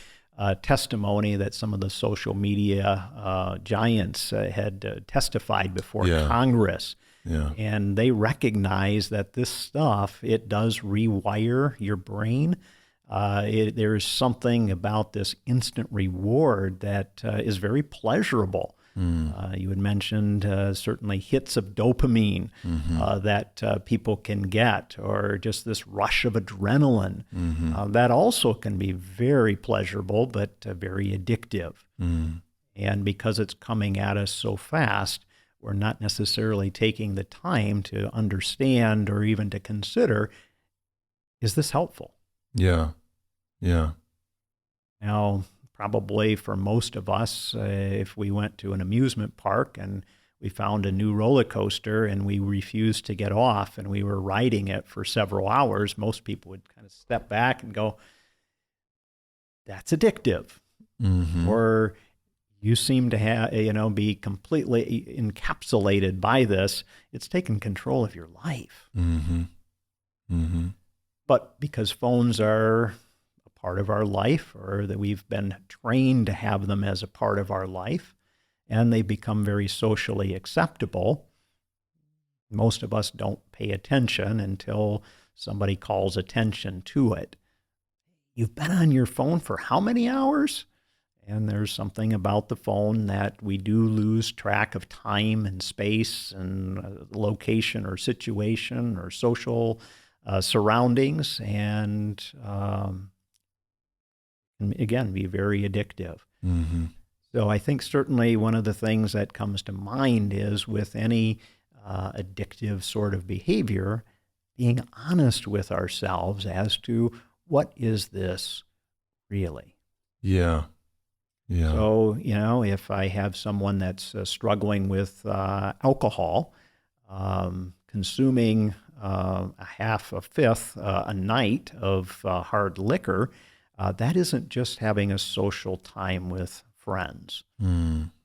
testimony that some of the social media giants had testified before Congress. Yeah. And they recognize that this stuff, it does rewire your brain. There is something about this instant reward that is very pleasurable. You had mentioned certainly hits of dopamine that people can get, or just this rush of adrenaline. That also can be very pleasurable, but very addictive. And because it's coming at us so fast, we're not necessarily taking the time to understand or even to consider, is this helpful? Yeah. Yeah. Now, probably for most of us, if we went to an amusement park and we found a new roller coaster and we refused to get off and we were riding it for several hours, most people would kind of step back and go, that's addictive. Or you seem to have, be completely encapsulated by this. It's taken control of your life. But because phones are part of our life, or that we've been trained to have them as a part of our life, and they become very socially acceptable, most of us don't pay attention until somebody calls attention to it. You've been on your phone for how many hours? And there's something about the phone that we do lose track of time and space and location or situation or social surroundings, and again, be very addictive. So I think certainly one of the things that comes to mind is with any addictive sort of behavior, being honest with ourselves as to what is this really? Yeah. Yeah. So, if I have someone that's struggling with alcohol, consuming a fifth a night of hard liquor, that isn't just having a social time with friends.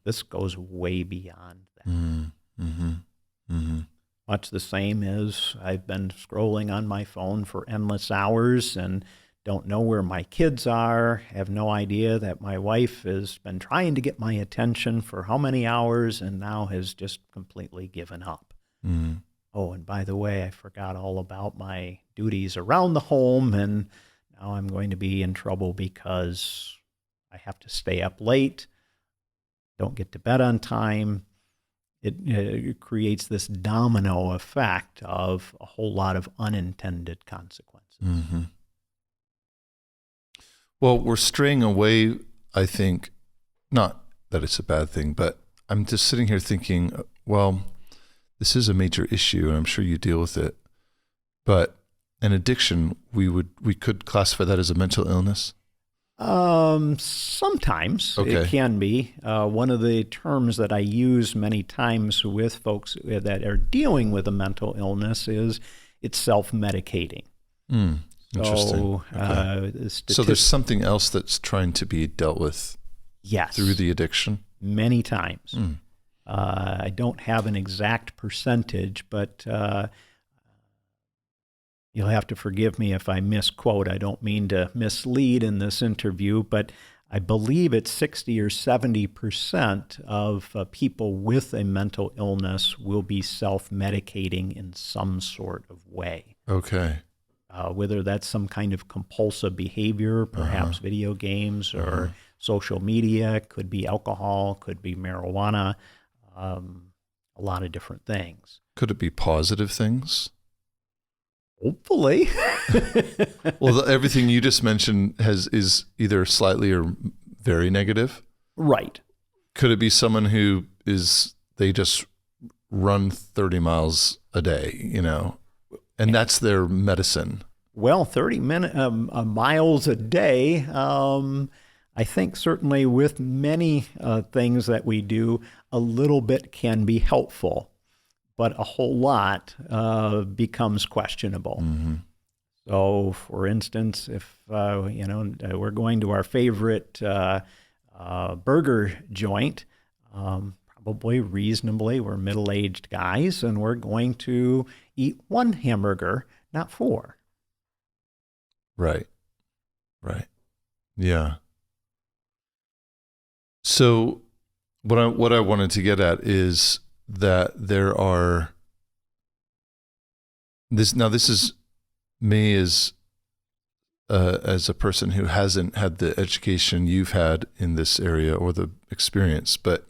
This goes way beyond that. Much the same as I've been scrolling on my phone for endless hours and don't know where my kids are, have no idea that my wife has been trying to get my attention for how many hours and now has just completely given up. Oh, and by the way, I forgot all about my duties around the home, and now I'm going to be in trouble because I have to stay up late, don't get to bed on time. It creates this domino effect of a whole lot of unintended consequences. Well, we're straying away, I think, not that it's a bad thing, but I'm just sitting here thinking, well, this is a major issue, and I'm sure you deal with it. But an addiction, we could classify that as a mental illness? Sometimes it can be. One of the terms that I use many times with folks that are dealing with a mental illness is it's self-medicating. Interesting. So there's something else that's trying to be dealt with through the addiction? Many times. I don't have an exact percentage, but you'll have to forgive me if I misquote. I don't mean to mislead in this interview, but I believe it's 60 or 70% of people with a mental illness will be self-medicating in some sort of way. Okay. Whether that's some kind of compulsive behavior, perhaps video games or social media, could be alcohol, could be marijuana, a lot of different things. Could it be positive things? Hopefully. Well, everything you just mentioned is either slightly or very negative. Right. Could it be someone who they just run 30 miles a day, and that's their medicine? Well, 30 miles a day, I think certainly with many things that we do, a little bit can be helpful, but a whole lot becomes questionable. So, for instance, if we're going to our favorite burger joint, probably reasonably, we're middle-aged guys, and we're going to eat one hamburger, not four. Right. Yeah. So what I wanted to get at is that there are this is me as a person who hasn't had the education you've had in this area or the experience, but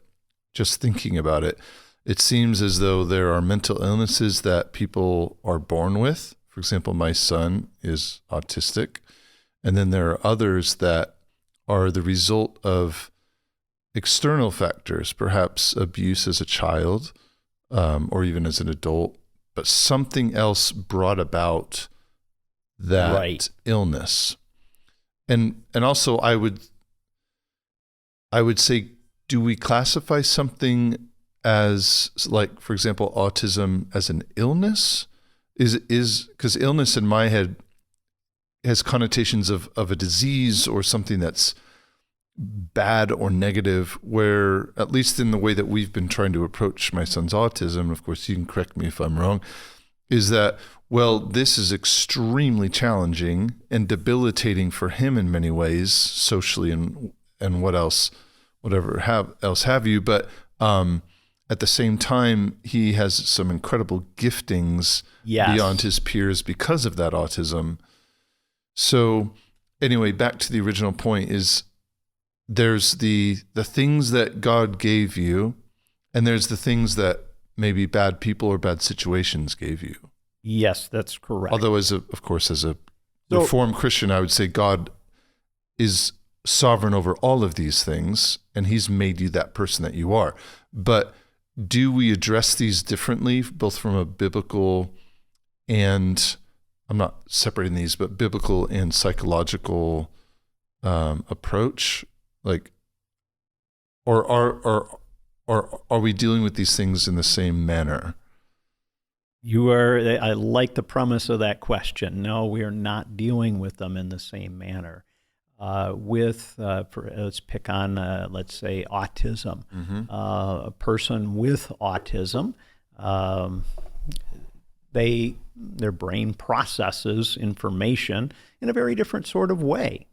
just thinking about it, it seems as though there are mental illnesses that people are born with. For example, my son is autistic, and then there are others that are the result of external factors, perhaps abuse as a child, or even as an adult, but something else brought about that illness. And also I would say, do we classify something as, like, for example, autism as an illness? Is because illness in my head has connotations of a disease or something that's bad or negative, where, at least in the way that we've been trying to approach my son's autism, of course you can correct me if I'm wrong, is that, well, this is extremely challenging and debilitating for him in many ways, socially and whatever else have you, but at the same time, he has some incredible giftings beyond his peers because of that autism. So anyway, back to the original point is, there's the things that God gave you, and there's the things that maybe bad people or bad situations gave you. Yes, that's correct. Although, as a Reformed Christian, I would say God is sovereign over all of these things, and he's made you that person that you are. But do we address these differently, both from a biblical and, I'm not separating these, but biblical and psychological approach? Like, or are we dealing with these things in the same manner? I like the premise of that question. No, we are not dealing with them in the same manner. Let's pick on, let's say, autism. Mm-hmm. A person with autism, their brain processes information in a very different sort of way.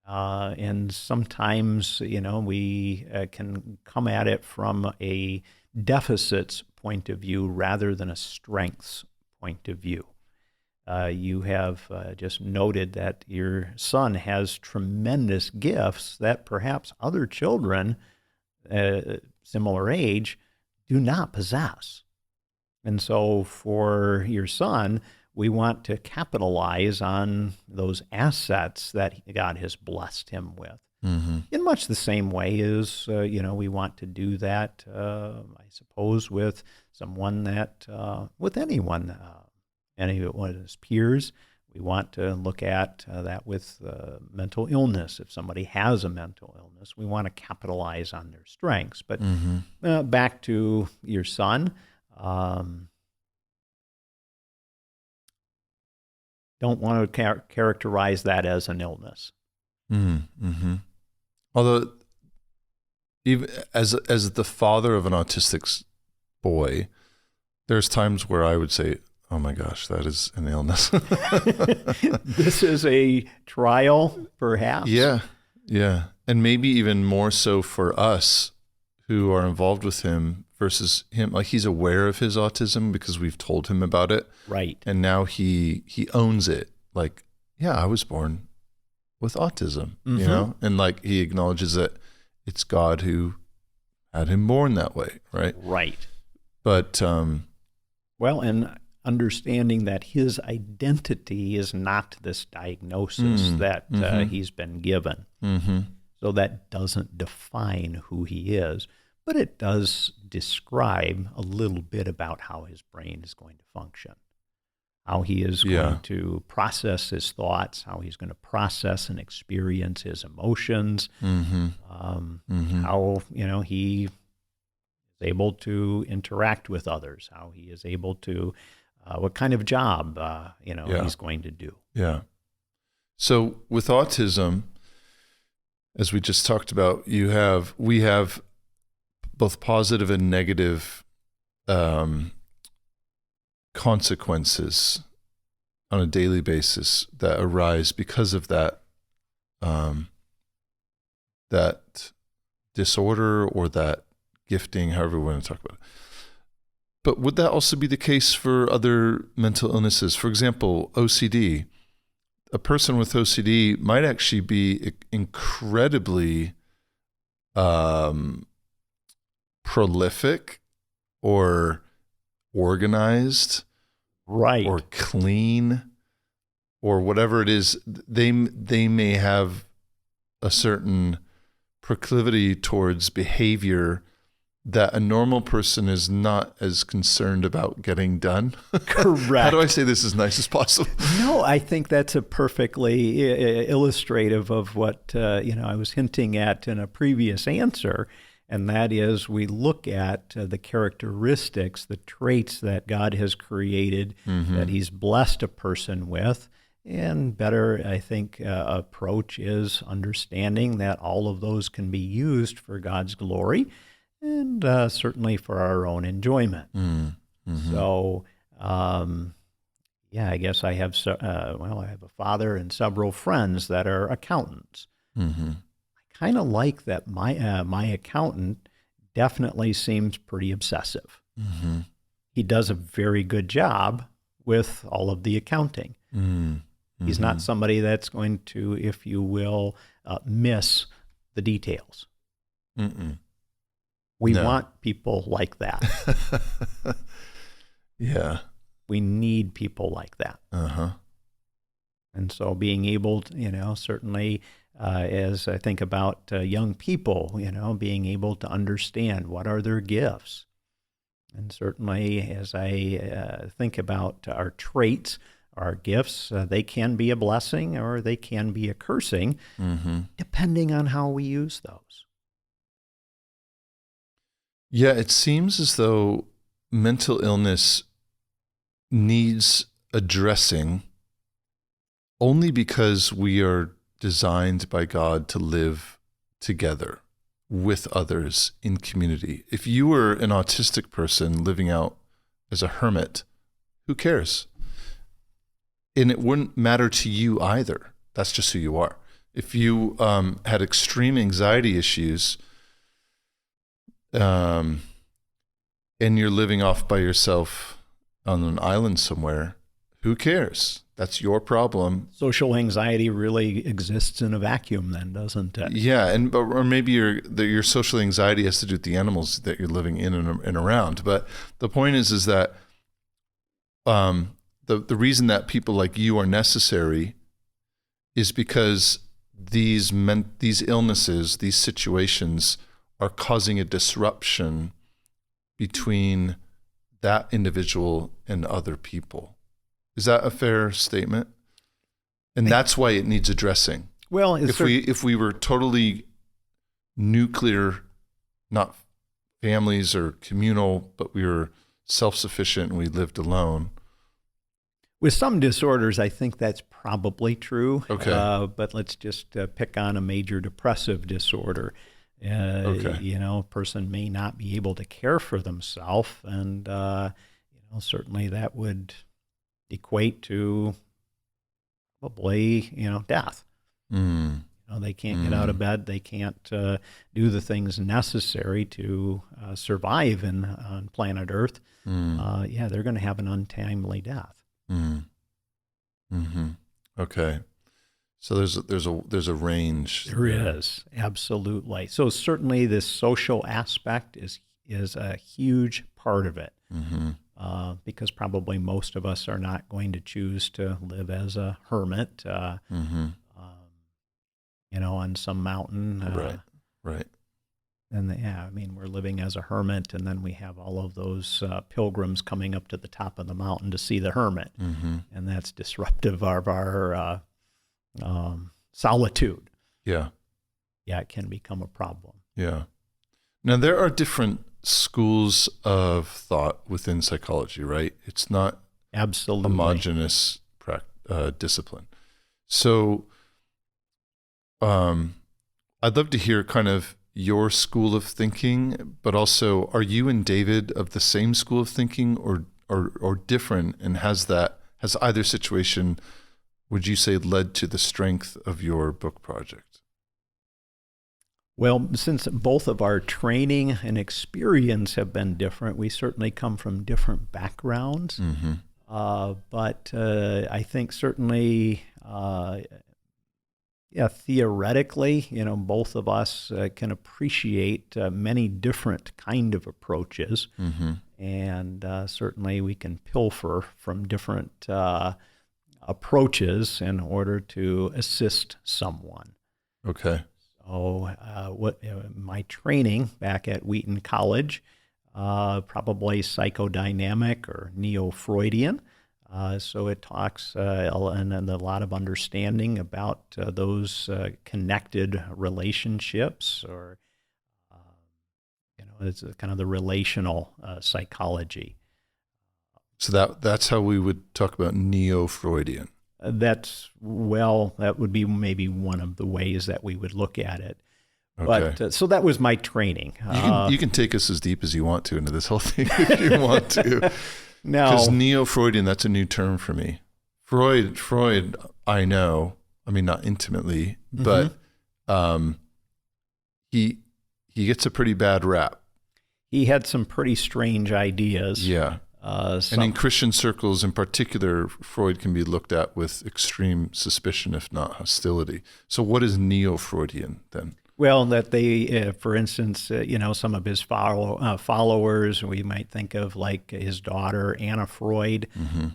And sometimes, we can come at it from a deficits point of view rather than a strengths point of view. You have just noted that your son has tremendous gifts that perhaps other children similar age do not possess. And so for your son, we want to capitalize on those assets that God has blessed him with. Mm-hmm. In much the same way as, we want to do that, I suppose, with someone with anyone, any of his peers. We want to look at that with mental illness. If somebody has a mental illness, we want to capitalize on their strengths. But back to your son, don't want to characterize that as an illness. Mm-hmm. Although, even as the father of an autistic boy, there's times where I would say, oh my gosh, that is an illness. This is a trial, perhaps. Yeah. And maybe even more so for us who are involved with him versus him. Like, he's aware of his autism because we've told him about it. Right. And now he owns it. Like, yeah, I was born with autism, and like, he acknowledges that it's God who had him born that way. Right. Right. But, and understanding that his identity is not this diagnosis that he's been given. Mm-hmm. So that doesn't define who he is, but it does describe a little bit about how his brain is going to function, how he is going to process his thoughts, how he's going to process and experience his emotions, how, he is able to interact with others, how he is able to, what kind of job, he's going to do. Yeah. So with autism, as we just talked about, we have both positive and negative consequences on a daily basis that arise because of that that disorder or that gifting, however we want to talk about it. But would that also be the case for other mental illnesses? For example, OCD. A person with OCD might actually be incredibly prolific or organized, Right. or clean, or whatever it is. They may have a certain proclivity towards behavior that a normal person is not as concerned about getting done. Correct. How do I say this as nice as possible? No, I think that's a perfectly illustrative of what I was hinting at in a previous answer, and that is we look at the characteristics, the traits that God has created, that He's blessed a person with, and better, I think, approach is understanding that all of those can be used for God's glory, and certainly for our own enjoyment. So, I guess I have I have a father and several friends that are accountants. I kind of like that my accountant definitely seems pretty obsessive. He does a very good job with all of the accounting. He's not somebody that's going to, if you will, miss the details. We want people like that. Yeah. We need people like that. And so being able to, certainly as I think about young people, being able to understand what are their gifts. And certainly as I think about our traits, our gifts, they can be a blessing or they can be a cursing, depending on how we use those. Yeah, it seems as though mental illness needs addressing only because we are designed by God to live together with others in community. If you were an autistic person living out as a hermit, who cares? And it wouldn't matter to you either. That's just who you are. If you had extreme anxiety issues, and you're living off by yourself on an island somewhere, who cares? That's your problem. Social anxiety really exists in a vacuum then, doesn't it? Yeah, or maybe your social anxiety has to do with the animals that you're living in and around. But the point is that the reason that people like you are necessary is because these illnesses, these situations are causing a disruption between that individual and other people. Is that a fair statement? And that's why it needs addressing. Well, if we were totally nuclear, not families or communal, but we were self-sufficient and we lived alone. With some disorders, I think that's probably true. Okay. But let's just pick on a major depressive disorder. A person may not be able to care for themselves, and certainly that would equate to probably death. They can't get out of bed. They can't do the things necessary to survive on planet Earth. They're going to have an untimely death. Okay. So there's a range. There is, absolutely. So certainly this social aspect is a huge part of it, because probably most of us are not going to choose to live as a hermit, on some mountain. Right. And we're living as a hermit, and then we have all of those pilgrims coming up to the top of the mountain to see the hermit, and that's disruptive of our solitude. Yeah, it can become a problem. Yeah. Now there are different schools of thought within psychology, right? It's not absolutely homogeneous discipline. So, I'd love to hear kind of your school of thinking, but also, are you and David of the same school of thinking or different? And has either situation, would you say, led to the strength of your book project? Well, since both of our training and experience have been different, we certainly come from different backgrounds. Mm-hmm. But I think certainly, theoretically, both of us can appreciate many different kind of approaches. Mm-hmm. And certainly we can pilfer from different approaches in order to assist someone. Okay. So my training back at Wheaton College, probably psychodynamic or neo-Freudian. So it talks and a lot of understanding about those connected relationships, or it's kind of the relational psychology. So that's how we would talk about neo-Freudian. That would be maybe one of the ways that we would look at it. Okay. But so that was my training. You can take us as deep as you want to into this whole thing if you want to. Now, because neo-Freudian, that's a new term for me. Freud, I know. I mean, not intimately, but he gets a pretty bad rap. He had some pretty strange ideas. Yeah. And in Christian circles in particular, Freud can be looked at with extreme suspicion, if not hostility. So what is neo-Freudian then? Well, that they, for instance, some of his followers, we might think of like his daughter, Anna Freud,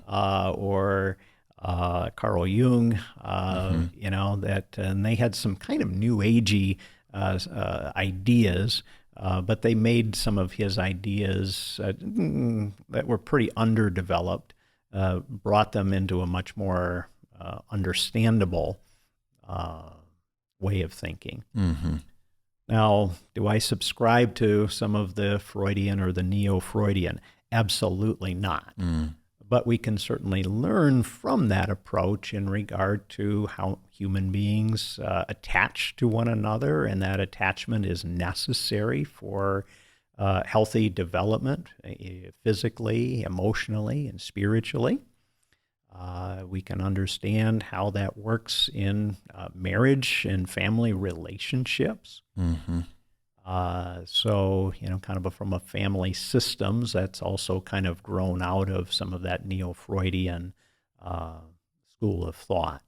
or Carl Jung, and they had some kind of new agey ideas. But they made some of his ideas that were pretty underdeveloped, brought them into a much more understandable way of thinking. Mm-hmm. Now, do I subscribe to some of the Freudian or the neo-Freudian? Absolutely not. But we can certainly learn from that approach in regard to how human beings attach to one another, and that attachment is necessary for healthy development, physically, emotionally, and spiritually. We can understand how that works in marriage and family relationships. Mm-hmm. So, kind of from a family systems, that's also kind of grown out of some of that neo-Freudian school of thought.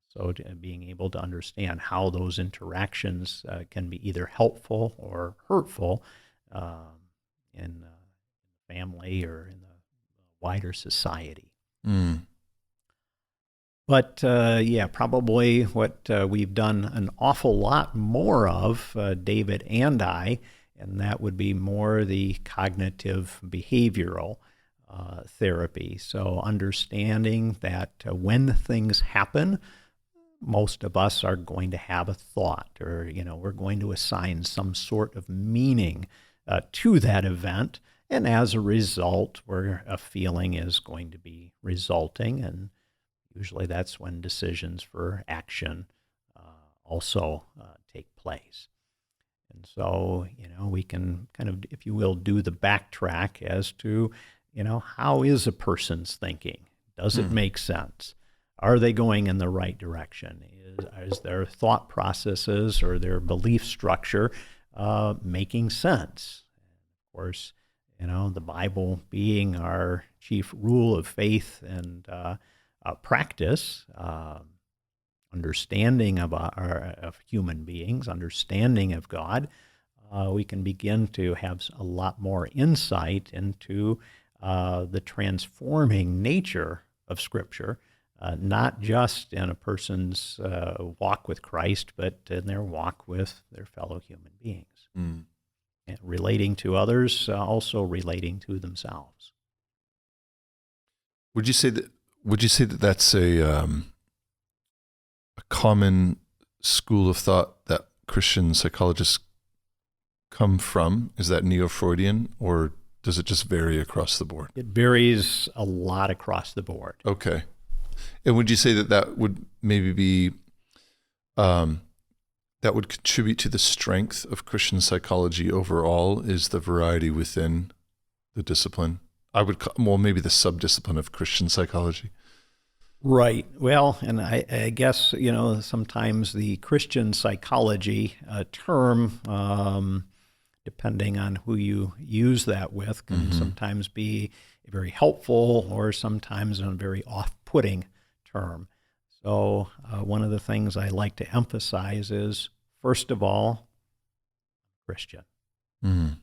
So being able to understand how those interactions can be either helpful or hurtful in the family or in the wider society. But probably what we've done an awful lot more of, David and I, and that would be more the cognitive behavioral therapy. So understanding that when things happen, most of us are going to have a thought, or we're going to assign some sort of meaning to that event, and as a result, where a feeling is going to be resulting, and usually that's when decisions for action also take place. And so, we can kind of, if you will, do the backtrack as to, how is a person's thinking? Does it make sense? Are they going in the right direction? Is their thought processes or their belief structure making sense? And of course, the Bible being our chief rule of faith and practice, understanding of human beings, understanding of God, we can begin to have a lot more insight into the transforming nature of Scripture, not just in a person's walk with Christ, but in their walk with their fellow human beings. And relating to others, also relating to themselves. Would you say that that's a common school of thought that Christian psychologists come from? Is that neo-Freudian, or does it just vary across the board? It varies a lot across the board. Okay. And would you say that would maybe be that would contribute to the strength of Christian psychology overall, is the variety within the discipline? Maybe the subdiscipline of Christian psychology. Right. Well, and I guess, sometimes the Christian psychology term, depending on who you use that with, can sometimes be very helpful or sometimes a very off-putting term. So one of the things I like to emphasize is, first of all, Christian. Mm.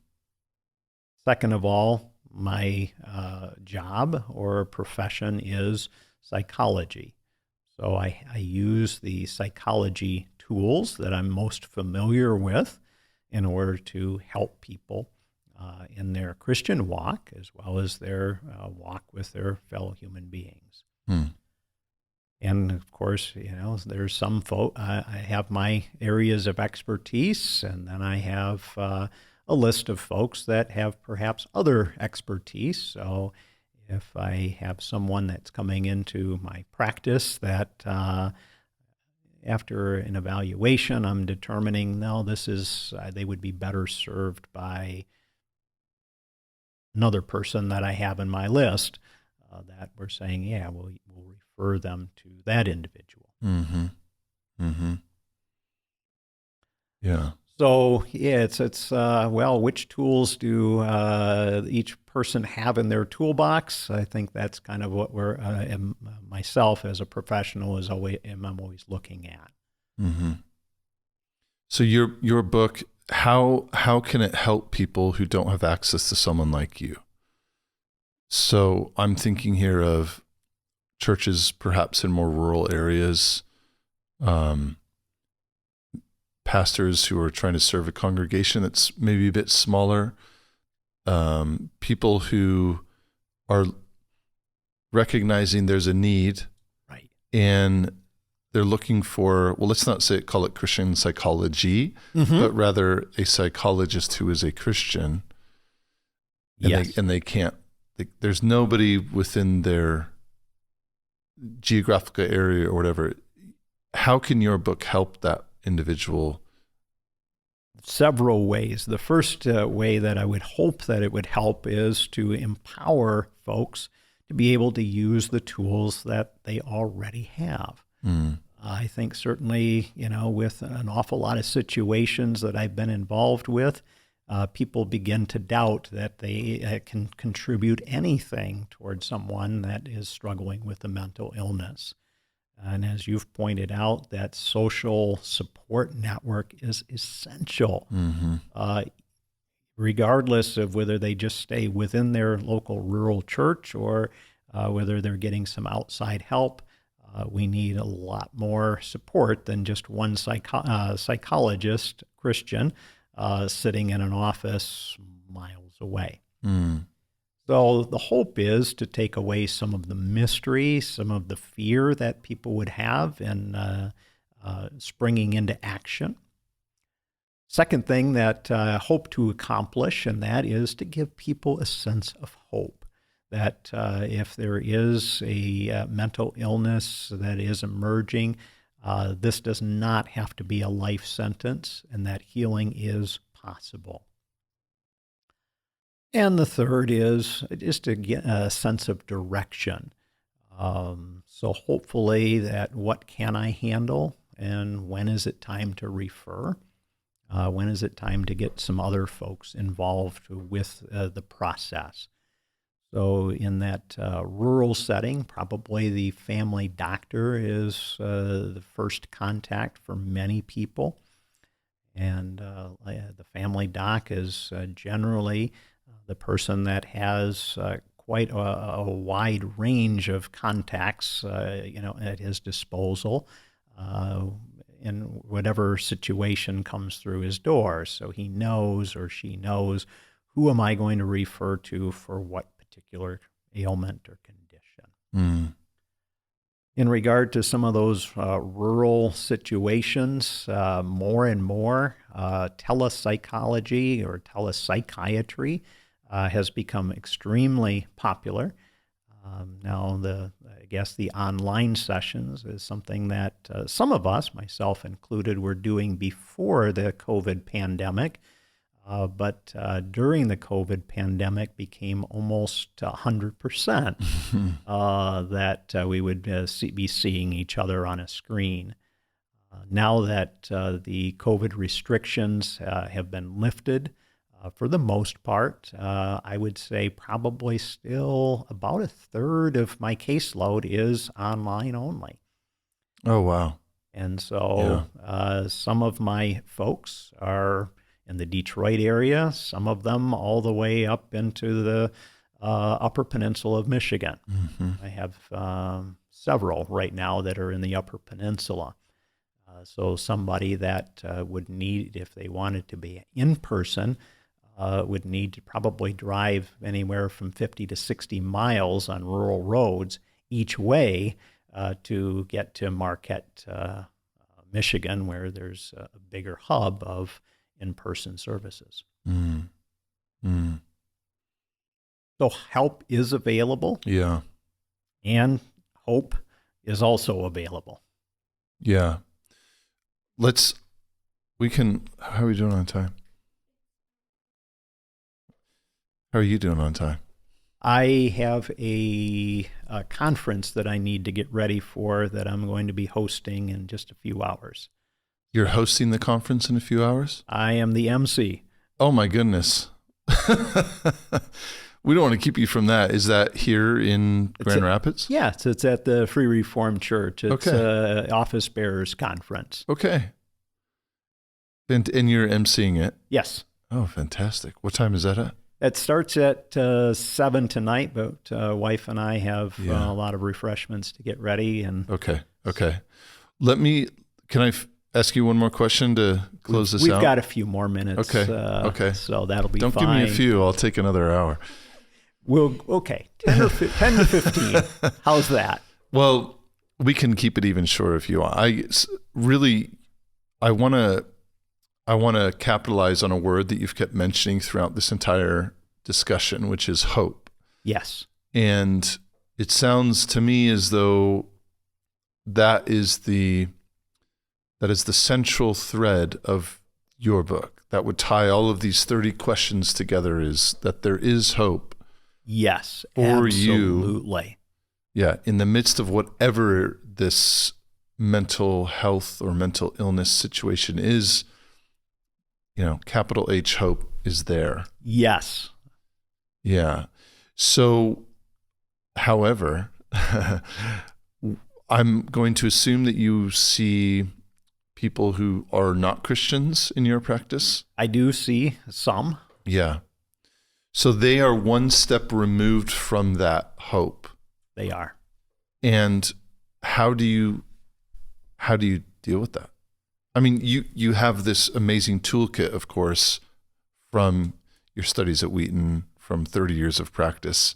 Second of all, my job or profession is psychology. So I use the psychology tools that I'm most familiar with in order to help people in their Christian walk as well as their walk with their fellow human beings. Mm. And of course, there's some folk, I have my areas of expertise, and then I have a list of folks that have perhaps other expertise. So if I have someone that's coming into my practice that after an evaluation, I'm determining, no, this is, they would be better served by another person that I have in my list, that we're saying, yeah, we'll refer them to that individual. Mm-hmm. Mm-hmm. Yeah. So yeah, it's well, which tools do each person have in their toolbox? I think that's kind of what we're myself as a professional I'm always looking at. Mm-hmm. So your book, how can it help people who don't have access to someone like you? So I'm thinking here of churches perhaps in more rural areas, pastors who are trying to serve a congregation that's maybe a bit smaller, people who are recognizing there's a need, right, and they're looking for, well, let's not call it Christian psychology, but rather a psychologist who is a Christian. And yes. they can't, there's nobody within their geographical area or whatever. How can your book help that individual? Several ways. The first way that I would hope that it would help is to empower folks to be able to use the tools that they already have. Mm. I think certainly, with an awful lot of situations that I've been involved with, people begin to doubt that they can contribute anything towards someone that is struggling with a mental illness. And as you've pointed out, that social support network is essential, regardless of whether they just stay within their local rural church or whether they're getting some outside help. We need a lot more support than just one psychologist, Christian, sitting in an office miles away. Mm. So the hope is to take away some of the mystery, some of the fear that people would have in springing into action. Second thing that I hope to accomplish, and that is to give people a sense of hope. That if there is a mental illness that is emerging, this does not have to be a life sentence, and that healing is possible. And the third is just to get a sense of direction. So hopefully that what can I handle, and when is it time to refer? When is it time to get some other folks involved with the process? So in that rural setting, probably the family doctor is the first contact for many people. And the family doc is generally the person that has quite a wide range of contacts, at his disposal in whatever situation comes through his door. So he knows or she knows, who am I going to refer to for what particular ailment or condition. Mm. In regard to some of those rural situations, more and more telepsychology or telepsychiatry has become extremely popular. Now, I guess the online sessions is something that some of us, myself included, were doing before the COVID pandemic. But during the COVID pandemic became almost 100% that we would be seeing each other on a screen. Now that the COVID restrictions have been lifted, for the most part, I would say probably still about a third of my caseload is online only. Oh, wow. And so some of my folks are in the Detroit area, some of them all the way up into the Upper Peninsula of Michigan. I have several right now that are in the Upper Peninsula. So somebody that would need, if they wanted to be in person, would need to probably drive anywhere from 50 to 60 miles on rural roads each way to get to Marquette, Michigan, where there's a bigger hub of in-person services. So help is available. Yeah. And hope is also available. Yeah. How are we doing on time? How are you doing on time? I have a conference that I need to get ready for that I'm going to be hosting in just a few hours. You're hosting the conference in a few hours? I am the MC. Oh, my goodness. We don't want to keep you from that. Is that here in Grand Rapids? Yes, it's at the Free Reformed Church. It's Okay. Office Bearers Conference. Okay. And you're emceeing it? Yes. Oh, fantastic. What time is that at? It starts at 7 tonight, but wife and I have a lot of refreshments to get ready. And Okay. Can I ask you one more question to close this out? We've got a few more minutes. Okay. So that'll be Don't fine. give me a few. I'll take another hour. 10 to 15. How's that? Well, we can keep it even shorter if you want. I want to capitalize on a word that you've kept mentioning throughout this entire discussion, which is hope. Yes. And it sounds to me as though that is the central thread of your book that would tie all of these 30 questions together, is that there is hope. Yes, for absolutely. You, in the midst of whatever this mental health or mental illness situation is, capital H hope is there. Yes. Yeah. So, however, I'm going to assume that you see people who are not Christians in your practice. I do see some. Yeah. So they are one step removed from that hope. They are. And how do you deal with that? I mean, you have this amazing toolkit, of course, from your studies at Wheaton, from 30 years of practice.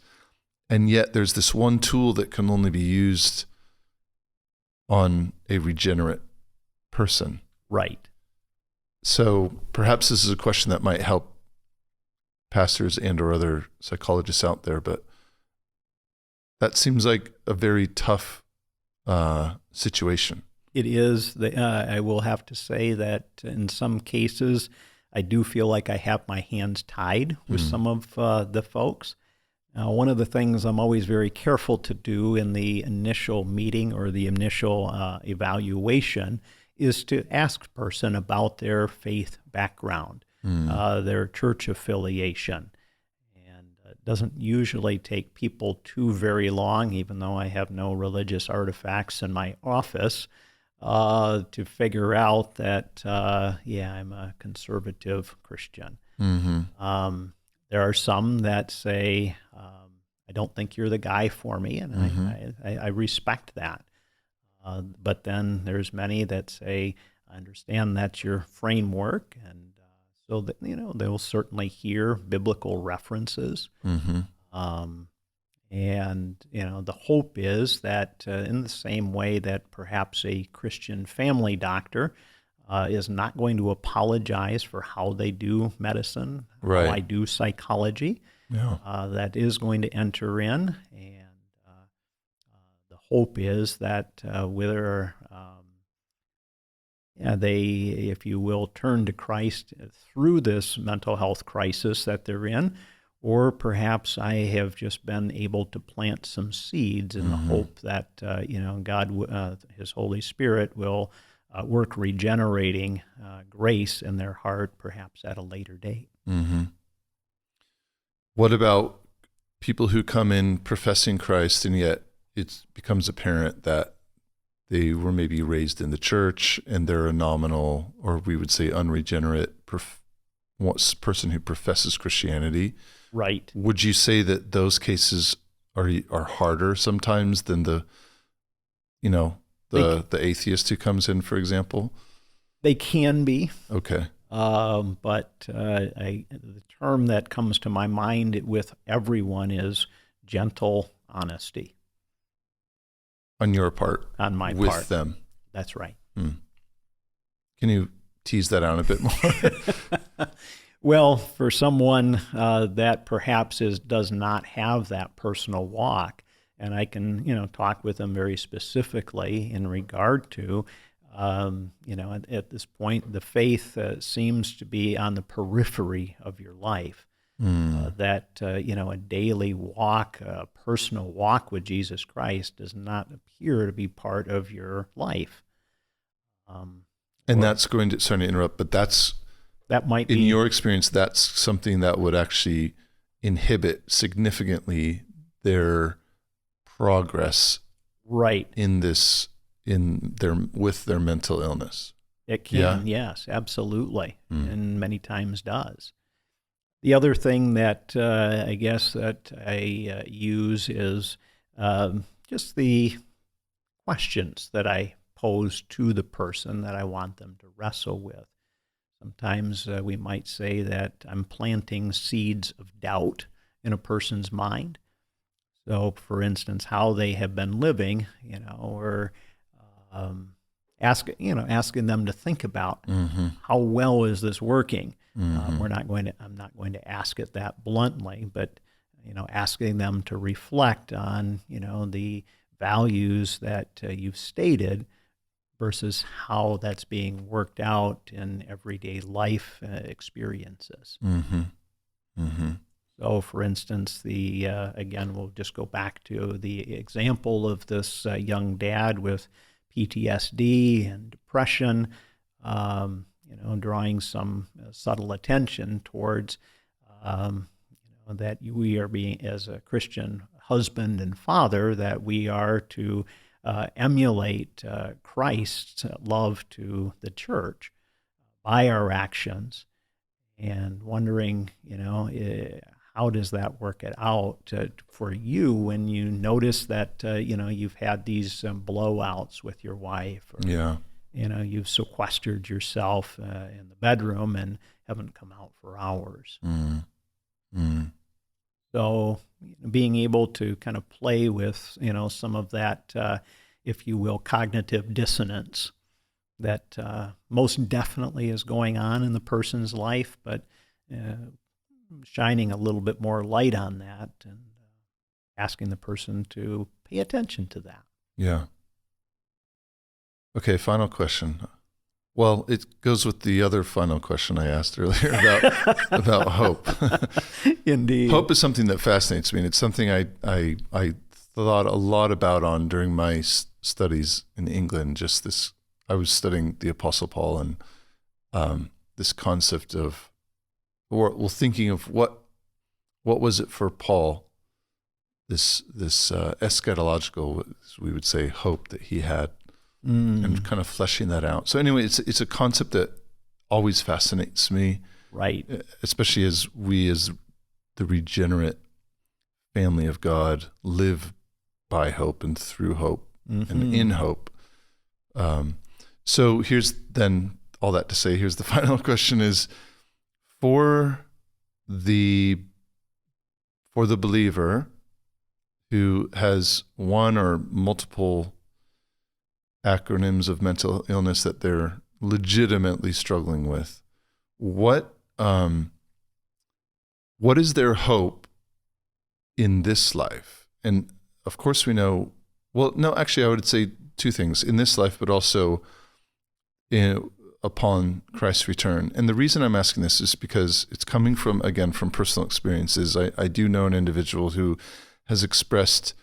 And yet there's this one tool that can only be used on a regenerate person. Right. So perhaps this is a question that might help pastors and or other psychologists out there, but that seems like a very tough situation. It is. I will have to say that in some cases, I do feel like I have my hands tied with some of the folks. One of the things I'm always very careful to do in the initial meeting or the initial evaluation is to ask a person about their faith background, their church affiliation. And it doesn't usually take people too very long, even though I have no religious artifacts in my office, to figure out that, I'm a conservative Christian. Mm-hmm. There are some that say, I don't think you're the guy for me, and I respect that. But then there's many that say, I understand that's your framework, and so that they'll certainly hear biblical references. And the hope is that in the same way that perhaps a Christian family doctor is not going to apologize for how they do medicine, right, how I do psychology, that is going to enter in. And the hope is that whether they, if you will, turn to Christ through this mental health crisis that they're in, or perhaps I have just been able to plant some seeds in the hope that God, His Holy Spirit, will work regenerating grace in their heart, perhaps at a later date. Mm-hmm. What about people who come in professing Christ, and yet it becomes apparent that they were maybe raised in the church and they're a nominal, or we would say unregenerate person who professes Christianity? Right. Would you say that those cases are harder sometimes than the atheist who comes in, for example? They can be. Okay. But the term that comes to my mind with everyone is gentle honesty. On your part? On my with part. With them? That's right. Can you tease that out a bit more? Well, for someone that perhaps does not have that personal walk, and I can talk with them very specifically in regard to at this point, the faith seems to be on the periphery of your life. That a daily walk, a personal walk with Jesus Christ does not appear to be part of your life. And that's going to, sorry to interrupt, but that might be, in your experience, that's something that would actually inhibit significantly their progress, right? With their mental illness. It can, yes, absolutely, and many times does. The other thing that I guess that I use is just the questions that I pose to the person that I want them to wrestle with. Sometimes we might say that I'm planting seeds of doubt in a person's mind. So, for instance, how they have been living, or asking them to think about how well is this working. I'm not going to ask it that bluntly, but asking them to reflect on the values that you've stated versus how that's being worked out in everyday life experiences. So, for instance, again, we'll just go back to the example of this young dad with PTSD and depression, drawing some subtle attention towards that we are being, as a Christian husband and father, that we are to emulate Christ's love to the church by our actions, and wondering, how does that work it out for you when you notice that, you've had these blowouts with your wife, or, you've sequestered yourself in the bedroom and haven't come out for hours. So being able to kind of play with, some of that, if you will, cognitive dissonance that most definitely is going on in the person's life, but shining a little bit more light on that and asking the person to pay attention to that. Yeah. Okay, final question. Well, it goes with the other final question I asked earlier about hope. Indeed. Hope is something that fascinates me, and it's something I thought a lot about during my studies in England. I was studying the Apostle Paul, and this concept of, thinking of what was it for Paul, this eschatological, we would say, hope that he had, and kind of fleshing that out. So anyway, it's a concept that always fascinates me, right? Especially as we, as the regenerate family of God, live by hope and through hope and in hope. So here's then all that to say. Here's the final question: is for the believer who has one or multiple acronyms of mental illness that they're legitimately struggling with, what is their hope in this life? And of course we know, I would say two things: in this life, but also upon Christ's return. And the reason I'm asking this is because it's coming from personal experiences. I do know an individual who has expressed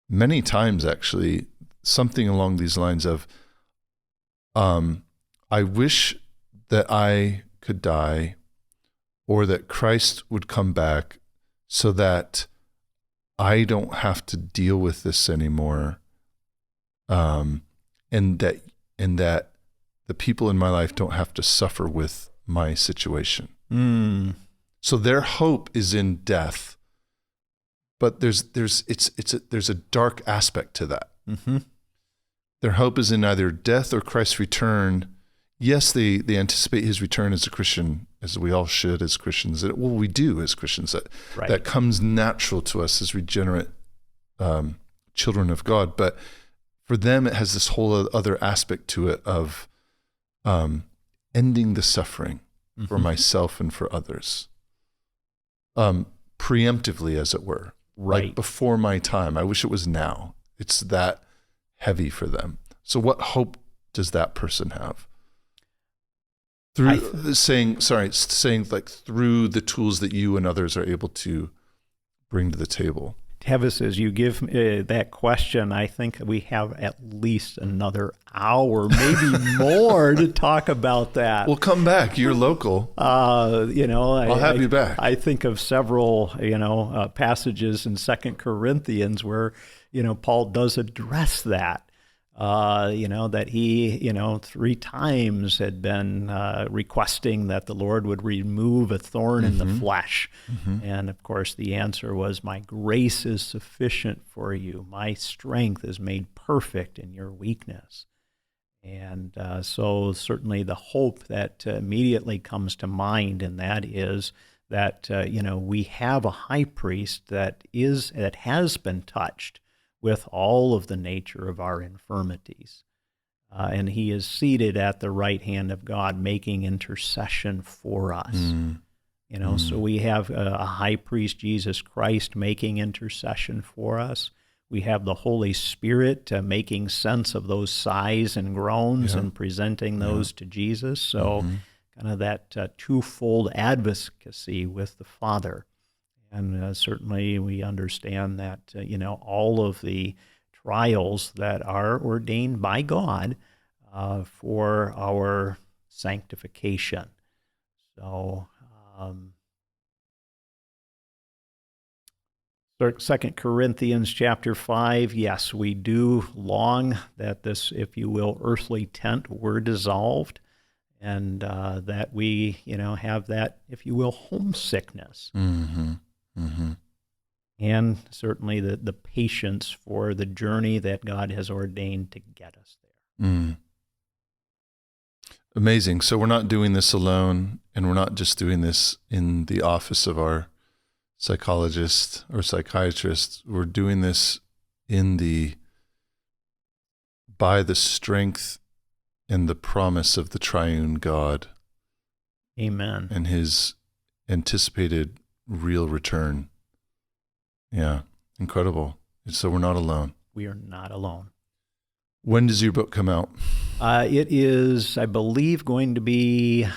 many times, actually, something along these lines of, I wish that I could die, or that Christ would come back so that I don't have to deal with this anymore, and that the people in my life don't have to suffer with my situation. So their hope is in death, but there's a dark aspect to that. Mm-hmm. Their hope is in either death or Christ's return. Yes, they anticipate his return as a Christian, as we all should as Christians. Well, we do as Christians. That comes natural to us as regenerate children of God. But for them, it has this whole other aspect to it of ending the suffering for myself and for others, preemptively, as it were, like before my time. I wish it was now. It's that heavy for them. So what hope does that person have? Through saying like through the tools that you and others are able to bring to the table. Tavis, as you give that question, I think we have at least another hour, maybe more, to talk about that. Well, come back. You're local. I'll have you back. I think of several, passages in 2 Corinthians where, Paul does address that. That he, 3 times had been requesting that the Lord would remove a thorn in the flesh. And of course, the answer was, my grace is sufficient for you. My strength is made perfect in your weakness. And so certainly the hope that immediately comes to mind in that is that, we have a high priest that has been touched with all of the nature of our infirmities. And he is seated at the right hand of God, making intercession for us. So we have a high priest, Jesus Christ, making intercession for us. We have the Holy Spirit making sense of those sighs and groans and presenting those to Jesus. So kind of that twofold advocacy with the Father. And certainly we understand that, all of the trials that are ordained by God for our sanctification. So 2 Corinthians chapter 5, yes, we do long that this, if you will, earthly tent were dissolved, and that we, have that, if you will, homesickness. And certainly the patience for the journey that God has ordained to get us there. Amazing. So we're not doing this alone, and we're not just doing this in the office of our psychologist or psychiatrist. We're doing this by the strength and the promise of the triune God. Amen. And his anticipated real return. Yeah, incredible. So we're not alone. We are not alone. When does your book come out? It is, I believe, going to be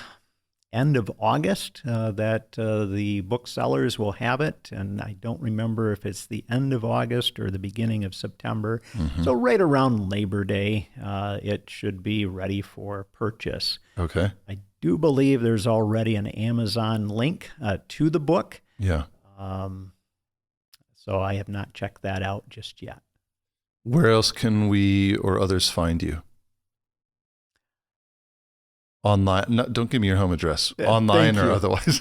end of August that the booksellers will have it, and I don't remember if it's the end of August or the beginning of September. So right around Labor Day, it should be ready for purchase. Okay. I do believe there's already an Amazon link to the book. Yeah. So I have not checked that out just yet. Where else can we or others find you? Online? No, don't give me your home address. Online or otherwise.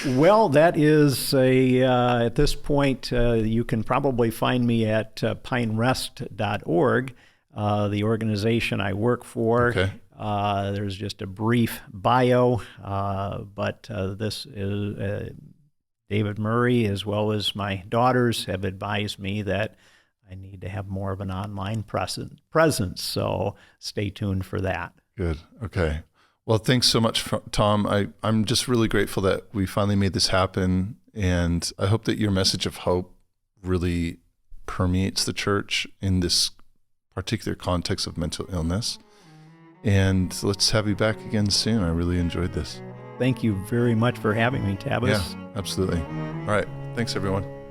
Well, that is at this point, you can probably find me at pinerest.org, the organization I work for. Okay. There's just a brief bio, but this is David Murray, as well as my daughters, have advised me that I need to have more of an online presence, so stay tuned for that. Good. Okay. Well, thanks so much, Tom. I'm just really grateful that we finally made this happen, and I hope that your message of hope really permeates the church in this particular context of mental illness. And let's have you back again soon. I really enjoyed this. Thank you very much for having me, Tavis. Yeah, absolutely. All right. Thanks, everyone.